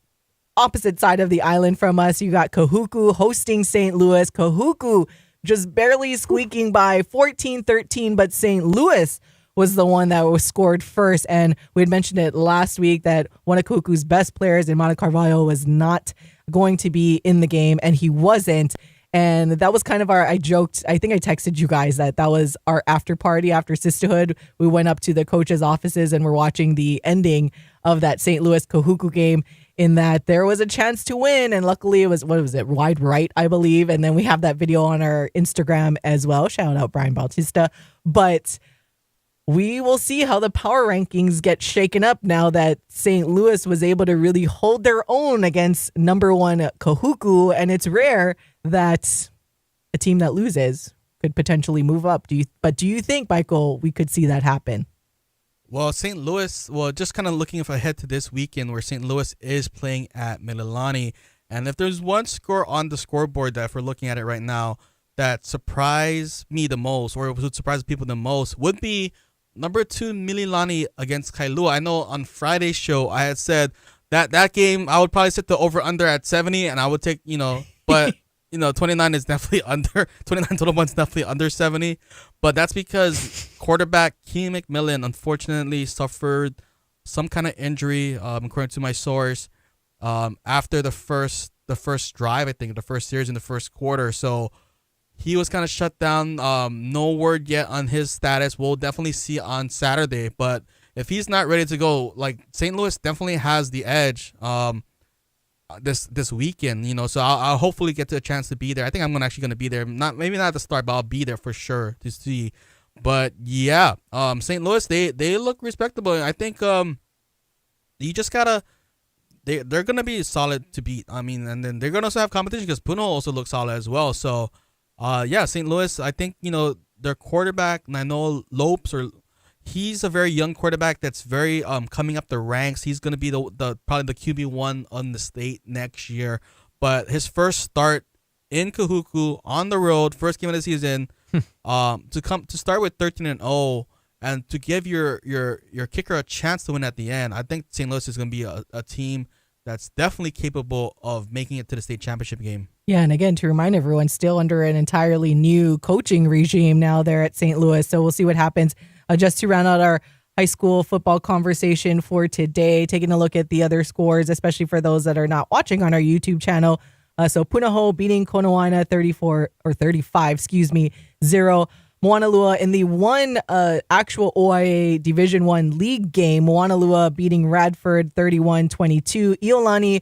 opposite side of the island from us. You got Kahuku hosting St. Louis. Kahuku just barely squeaking by 14-13, but St. Louis was the one that was scored first. And we had mentioned it last week that one of Kahuku's best players, Imana Carvalho, was not going to be in the game, and he wasn't. And that was kind of I joked, I think I texted you guys that was our after party after Sistahhood. We went up to the coaches' offices and we're watching the ending of that St. Louis Kahuku game, in that there was a chance to win. And luckily it was, wide right, I believe. And then we have that video on our Instagram as well. Shout out Brian Bautista. But we will see how the power rankings get shaken up now that St. Louis was able to really hold their own against number one Kahuku. And it's rare that a team that loses could potentially move up. Do you think, Michael, we could see that happen? Well, St. Louis, just kind of looking ahead to this weekend where St. Louis is playing at Mililani. And if there's one score on the scoreboard that if we're looking at it right now that surprised me the most, or would surprise people the most, would be number 2 Mililani against Kailua. I know on Friday's show I had said that game I would probably set the over-under at 70, and I would take, but 29 is definitely under, 29 total points definitely under 70. But that's because quarterback Keenan McMillan unfortunately suffered some kind of injury, according to my source, after the first drive, I think, the first series in the first quarter. So he was kind of shut down. No word yet on his status. We'll definitely see on Saturday. But if he's not ready to go, like, St. Louis definitely has the edge this weekend. So I'll hopefully get a chance to be there. I think I'm actually going to be there. Maybe not at the start, but I'll be there for sure to see. But yeah, St. Louis, they look respectable. I think you just gotta. They're gonna be solid to beat. I mean, and then they're gonna also have competition because Puno also looks solid as well. So. Yeah, St. Louis, I think, their quarterback, Nano Lopes, he's a very young quarterback that's very coming up the ranks. He's going to be the probably the QB1 on the state next year. But his first start in Kahuku on the road, first game of the season, to start with 13-0 and to give your kicker a chance to win at the end. I think St. Louis is going to be a team that's definitely capable of making it to the state championship game. Yeah, and again, to remind everyone, still under an entirely new coaching regime now there at St. Louis. So we'll see what happens. Just to round out our high school football conversation for today, taking a look at the other scores, especially for those that are not watching on our YouTube channel. So Punahou beating Konawana 0. Moanalua in the one actual OIA Division 1 league game, Moanalua beating Radford 31-22. Iolani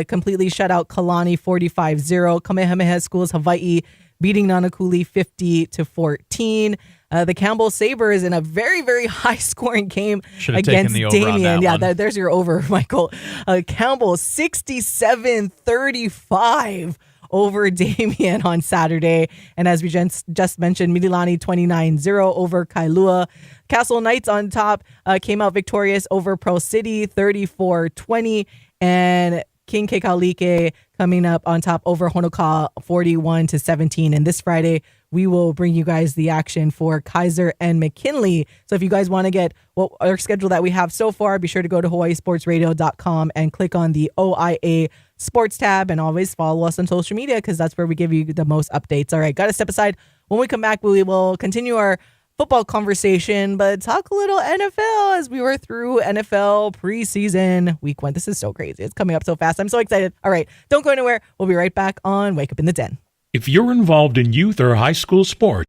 completely shut out Kalani 45-0. Kamehameha Schools Hawai'i beating Nanakuli 50-14. The Campbell Sabres in a very, very high-scoring game against Damien. Yeah, there's your over, Michael. Campbell 67-35 over Damien on Saturday. And as we just mentioned, Mililani 29-0 over Kailua. Castle Knights on top came out victorious over Pearl City 34-20. And King Kekalike coming up on top over Honoka 41-17. And this Friday, we will bring you guys the action for Kaiser and McKinley. So if you guys want to get what our schedule that we have so far, be sure to go to hawaiisportsradio.com and click on the OIA Sports tab, and always follow us on social media because that's where we give you the most updates. All right, got to step aside. When we come back, we will continue our football conversation, but talk a little NFL as we were through NFL preseason week 1. This is so crazy. It's coming up so fast. I'm so excited. All right, don't go anywhere. We'll be right back on Wake Up in the Den. If you're involved in youth or high school sports,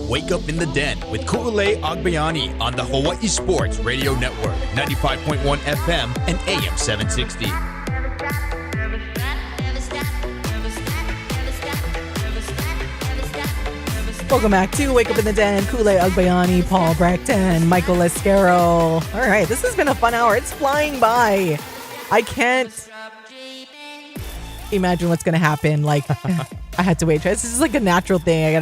Wake Up in the Den with Ku'ulei Agbayani on the Hawai'i Sports Radio Network, 95.1 FM and AM 760. Welcome back to Wake Up in the Den. Ku'ulei Agbayani, Paul Brackton, Michael Lescaro. All right, this has been a fun hour. It's flying by. I can't imagine what's going to happen. Like, I had to wait. This is like a natural thing.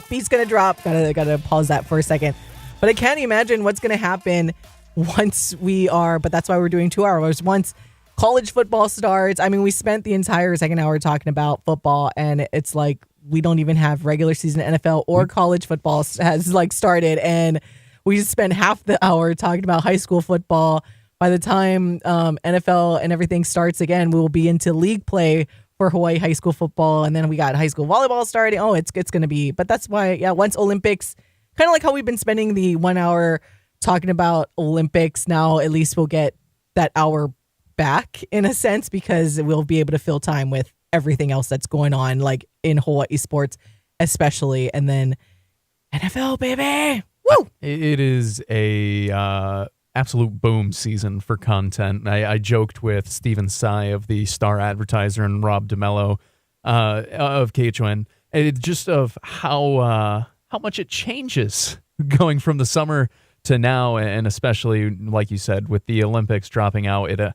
Beat's going to drop. Gotta pause that for a second. But I can't imagine what's going to happen once but that's why we're doing 2 hours. Once college football starts, I mean, we spent the entire second hour talking about football, and it's like we don't even have regular season NFL or college football has like started, and we just spent half the hour talking about high school football. By the time NFL and everything starts again, we will be into league play for Hawaii high school football, and then we got high school volleyball starting. Oh, it's going to be, but that's why, once Olympics, kind of like how we've been spending the 1 hour talking about Olympics, now at least we'll get that hour back in a sense, because we'll be able to fill time with everything else that's going on, like in Hawaii sports especially, and then NFL, baby. Woo! It is a absolute boom season for content. I joked with Stephen Tsai of the Star Advertiser and Rob DeMello of KHON, just of how much it changes going from the summer to now, and especially, like you said, with the Olympics dropping out, it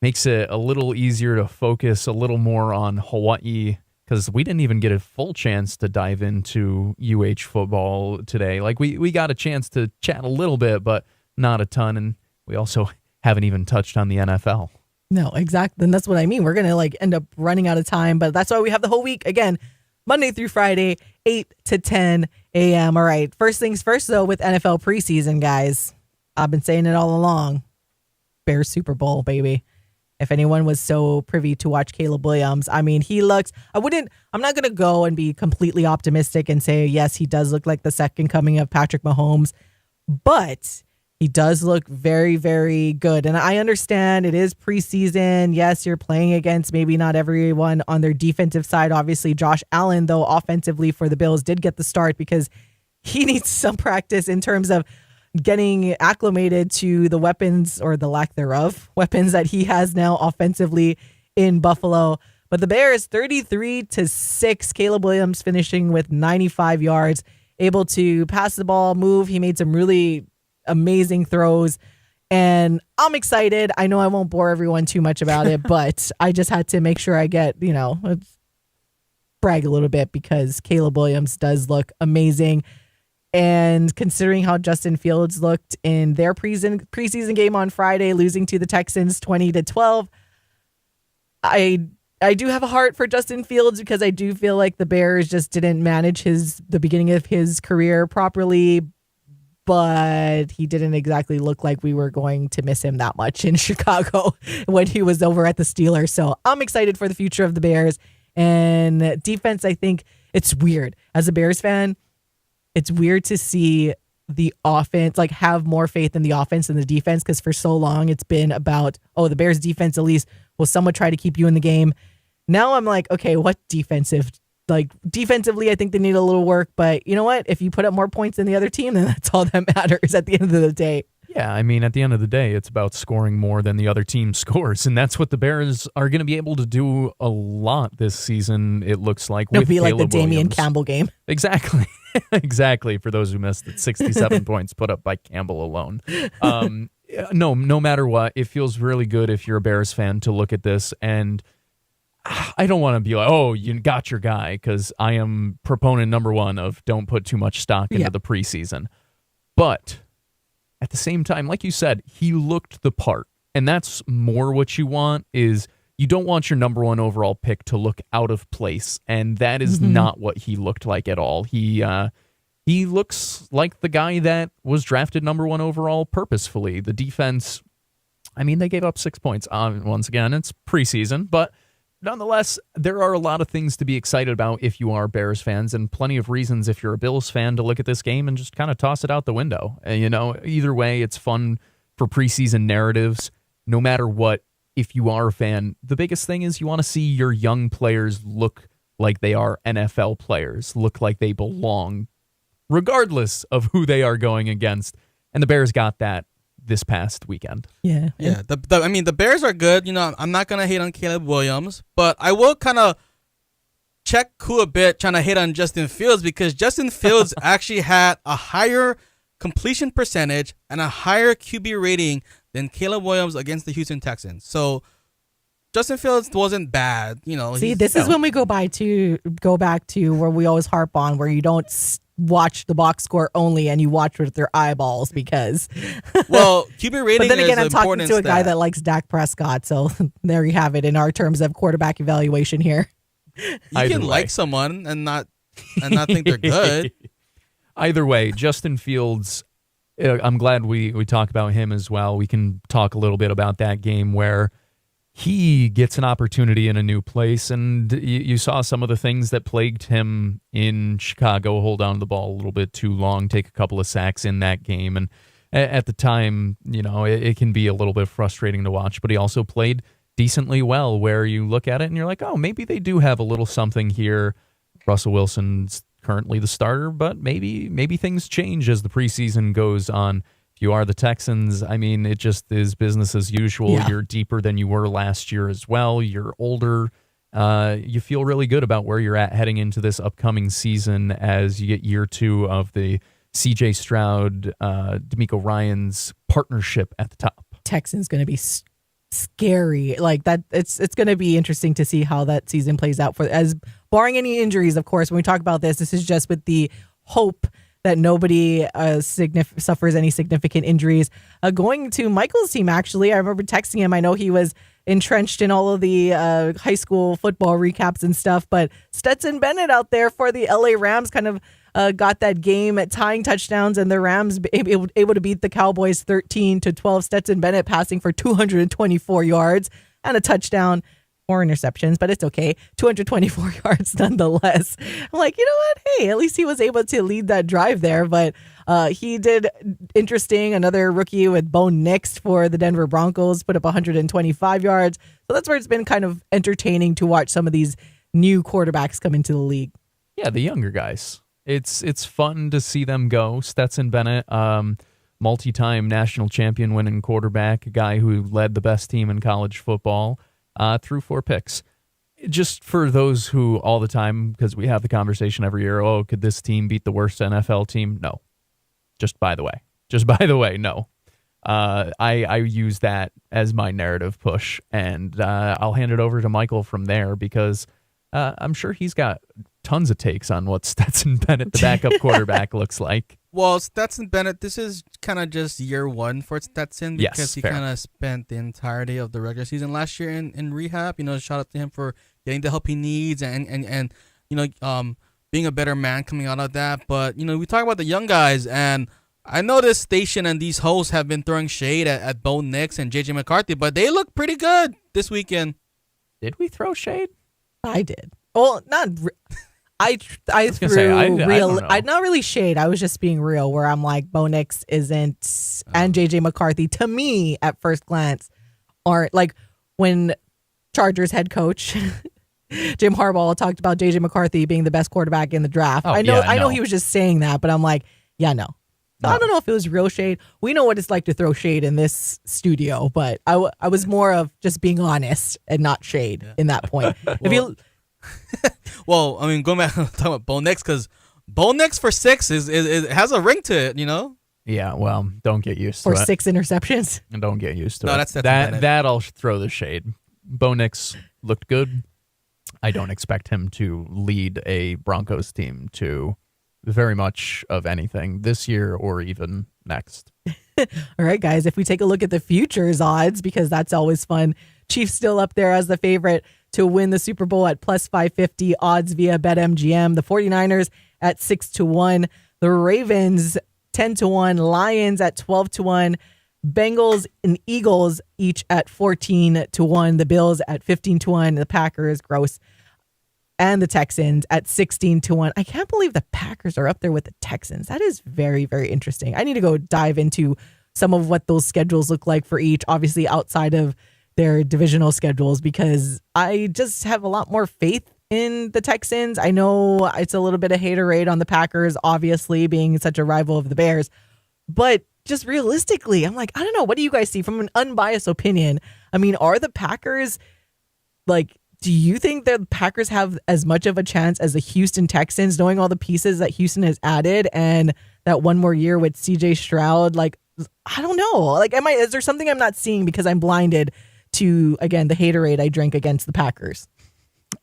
makes it a little easier to focus a little more on Hawaii, because we didn't even get a full chance to dive into UH football today. Like, we got a chance to chat a little bit, but not a ton, and we also haven't even touched on the NFL. No, exactly. And that's what I mean. We're going to end up running out of time, but that's why we have the whole week. Again, Monday through Friday, 8 to 10 a.m. All right. First things first, though, with NFL preseason, guys. I've been saying it all along. Bears Super Bowl, baby. If anyone was so privy to watch Caleb Williams, I mean, he looks, I'm not going to go and be completely optimistic and say, yes, he does look like the second coming of Patrick Mahomes, but he does look very, very good. And I understand it is preseason. Yes, you're playing against maybe not everyone on their defensive side. Obviously, Josh Allen, though, offensively for the Bills did get the start because he needs some practice in terms of getting acclimated to the weapons, or the lack thereof, weapons that he has now offensively in Buffalo. But the Bears, 33-6, Caleb Williams finishing with 95 yards, able to pass the ball, move. He made some really amazing throws, and I'm excited. I know I won't bore everyone too much about it, but I just had to make sure I get, brag a little bit, because Caleb Williams does look amazing. And considering how Justin Fields looked in their preseason game on Friday, losing to the Texans 20-12, I do have a heart for Justin Fields, because I do feel like the Bears just didn't manage the beginning of his career properly, but he didn't exactly look like we were going to miss him that much in Chicago when he was over at the Steelers. So I'm excited for the future of the Bears. And defense, I think it's weird. As a Bears fan, it's weird to see the offense, have more faith in the offense than the defense, because for so long it's been about, the Bears defense at least will somewhat try to keep you in the game. Now I'm like, okay, what defensively, I think they need a little work, but you know what? If you put up more points than the other team, then that's all that matters at the end of the day. Yeah, I mean, at the end of the day, it's about scoring more than the other team scores, and that's what the Bears are going to be able to do a lot this season, it looks like. It'll with be like Caleb the Damian Williams. Campbell game. Exactly. Exactly. For those who missed it, 67 points put up by Campbell alone. No matter what, it feels really good if you're a Bears fan to look at this, and I don't want to be like, oh, you got your guy, because I am proponent number one of don't put too much stock into the preseason. But at the same time, like you said, he looked the part, and that's more what you want. Is you don't want your number one overall pick to look out of place, and that is not what he looked like at all. He looks like the guy that was drafted number one overall purposefully. The defense, I mean, they gave up 6 points. Once again, it's preseason, but nonetheless, there are a lot of things to be excited about if you are Bears fans, and plenty of reasons if you're a Bills fan to look at this game and just kind of toss it out the window. Either way, it's fun for preseason narratives, no matter what. If you are a fan, the biggest thing is you want to see your young players look like they are NFL players, look like they belong, regardless of who they are going against. And the Bears got that this past weekend. Yeah. The Bears are good. I'm not going to hate on Caleb Williams, but I will kind of check who a bit trying to hit on Justin Fields, because Justin Fields actually had a higher completion percentage and a higher QB rating than Caleb Williams against the Houston Texans. So Justin Fields wasn't bad. See, this is when we go back to where we always harp on, where you don't watch the box score only and you watch with their eyeballs, because QB rating. But then again, I'm talking to a guy that likes Dak Prescott, so there you have it in our terms of quarterback evaluation here. You can like someone and not think they're good. Either way, Justin Fields, I'm glad we talk about him as well. We can talk a little bit about that game where he gets an opportunity in a new place, and you saw some of the things that plagued him in Chicago. Hold on to the ball a little bit too long, take a couple of sacks in that game, and at the time, it can be a little bit frustrating to watch, but he also played decently well, where you look at it and you're like, oh, maybe they do have a little something here. Russell Wilson's currently the starter, but maybe things change as the preseason goes on. If you are the Texans, I mean, it just is business as usual. Yeah. You're deeper than you were last year as well. You're older. You feel really good about where you're at heading into this upcoming season as you get year 2 of the C.J. Stroud, D'Amico Ryans partnership at the top. Texans going to be scary. Like that, it's going to be interesting to see how that season plays out. Barring any injuries, of course. When we talk about this is just with the hope that nobody suffers any significant injuries. Going to Michael's team, actually, I remember texting him. I know he was entrenched in all of the high school football recaps and stuff, but Stetson Bennett out there for the LA Rams kind of got that game at tying touchdowns, and the Rams able to beat the Cowboys 13-12. Stetson Bennett passing for 224 yards and a touchdown. 4 interceptions, but it's okay. 224 yards nonetheless. I'm like, you know what? Hey, at least he was able to lead that drive there. But he did interesting. Another rookie with Bo Nix for the Denver Broncos put up 125 yards. So that's where it's been kind of entertaining to watch some of these new quarterbacks come into the league. Yeah, the younger guys. It's fun to see them go. Stetson Bennett, multi-time national champion winning quarterback, a guy who led the best team in college football. Through 4 picks. Just for those who all the time, because we have the conversation every year, oh, could this team beat the worst NFL team? No. Just by the way, no. I use that as my narrative push, and I'll hand it over to Michael from there because I'm sure he's got tons of takes on what Stetson Bennett, the backup quarterback, looks like. Well, Stetson Bennett, this is kind of just year 1 for Stetson because Yes, he fair. kind of spent the entirety of the regular season last year in rehab. You know, shout out to him for getting the help he needs and you know, being a better man coming out of that. But, you know, we talk about the young guys, and I know this station and these hosts have been throwing shade at Bo Nix and J.J. McCarthy, but they look pretty good this weekend. Did we throw shade? I did. Well, not. I threw real. I not really shade. I was just being real. Where I'm like, Bo Nix isn't, and JJ McCarthy to me at first glance aren't like when Chargers head coach Jim Harbaugh talked about JJ McCarthy being the best quarterback in the draft. I know he was just saying that, but I'm like, yeah, no. So I don't know if it was real shade. We know what it's like to throw shade in this studio, but I was more of just being honest and not shade in that point. If you. Well, I mean, going back talking about Bo Nix, because Bo Nix for 6 is has a ring to it, you know. Yeah, well, don't get used to for it. 6 interceptions. And don't get used to No, it. that's Bennett. That I'll throw the shade. Bo Nix looked good. I don't expect him to lead a Broncos team to very much of anything this year or even next. All right, guys, if we take a look at the futures odds, because that's always fun. Chiefs still up there as the favorite to win the Super Bowl at plus 550 odds via BetMGM. The 49ers at 6-1. The Ravens 10-1. Lions at 12-1. Bengals and Eagles each at 14-1. The Bills at 15-1. The Packers, gross. And the Texans at 16-1. I can't believe the Packers are up there with the Texans. That is very, very interesting. I need to go dive into some of what those schedules look like for each, obviously outside of their divisional schedules, because I just have a lot more faith in the Texans. I know it's a little bit of haterade on the Packers, obviously being such a rival of the Bears, but just realistically, I'm like, I don't know. What do you guys see from an unbiased opinion? I mean, are the Packers like, do you think that the Packers have as much of a chance as the Houston Texans, knowing all the pieces that Houston has added and that one more year with CJ Stroud? Like, I don't know. Like, is there something I'm not seeing because I'm blinded to, again, the haterade I drink against the Packers?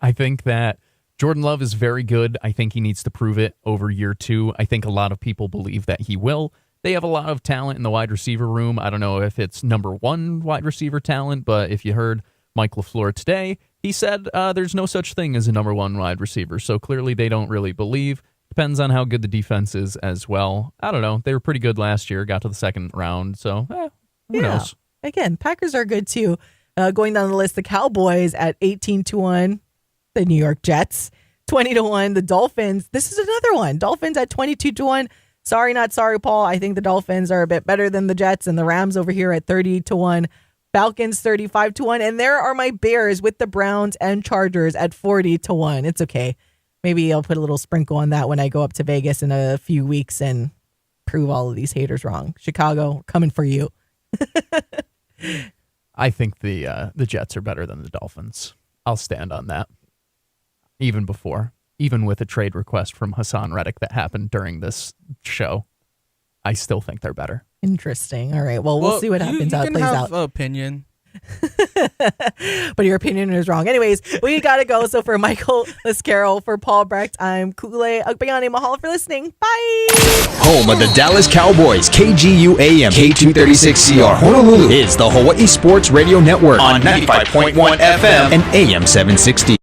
I think that Jordan Love is very good. I think he needs to prove it over year 2. I think a lot of people believe that he will. They have a lot of talent in the wide receiver room. I don't know if it's number 1 wide receiver talent, but if you heard Mike LaFleur today, he said there's no such thing as a number 1 wide receiver. So clearly they don't really believe. Depends on how good the defense is as well. I don't know. They were pretty good last year, got to the second round. So who knows? Again, Packers are good too. Going down the list, the Cowboys at 18-1, the New York Jets 20-1, the Dolphins. This is another one. Dolphins at 22-1. Sorry, not sorry, Paul. I think the Dolphins are a bit better than the Jets, and the Rams over here at 30-1. Falcons 35-1, and there are my Bears with the Browns and Chargers at 40-1. It's okay. Maybe I'll put a little sprinkle on that when I go up to Vegas in a few weeks and prove all of these haters wrong. Chicago, we're coming for you. I think the Jets are better than the Dolphins. I'll stand on that. Even with a trade request from Hassan Reddick that happened during this show. I still think they're better. Interesting. All right. Well, we'll see what happens, how it plays out. You can have opinion. But your opinion is wrong. Anyways, we gotta go. So for Michael Lescaro, for Paul Brecht, I'm Kule Agbayani. Mahalo for listening. Bye. Home of the Dallas Cowboys, KGU AM, K236CR, Honolulu is the Hawai'i Sports Radio Network on 95.1 FM and AM 760.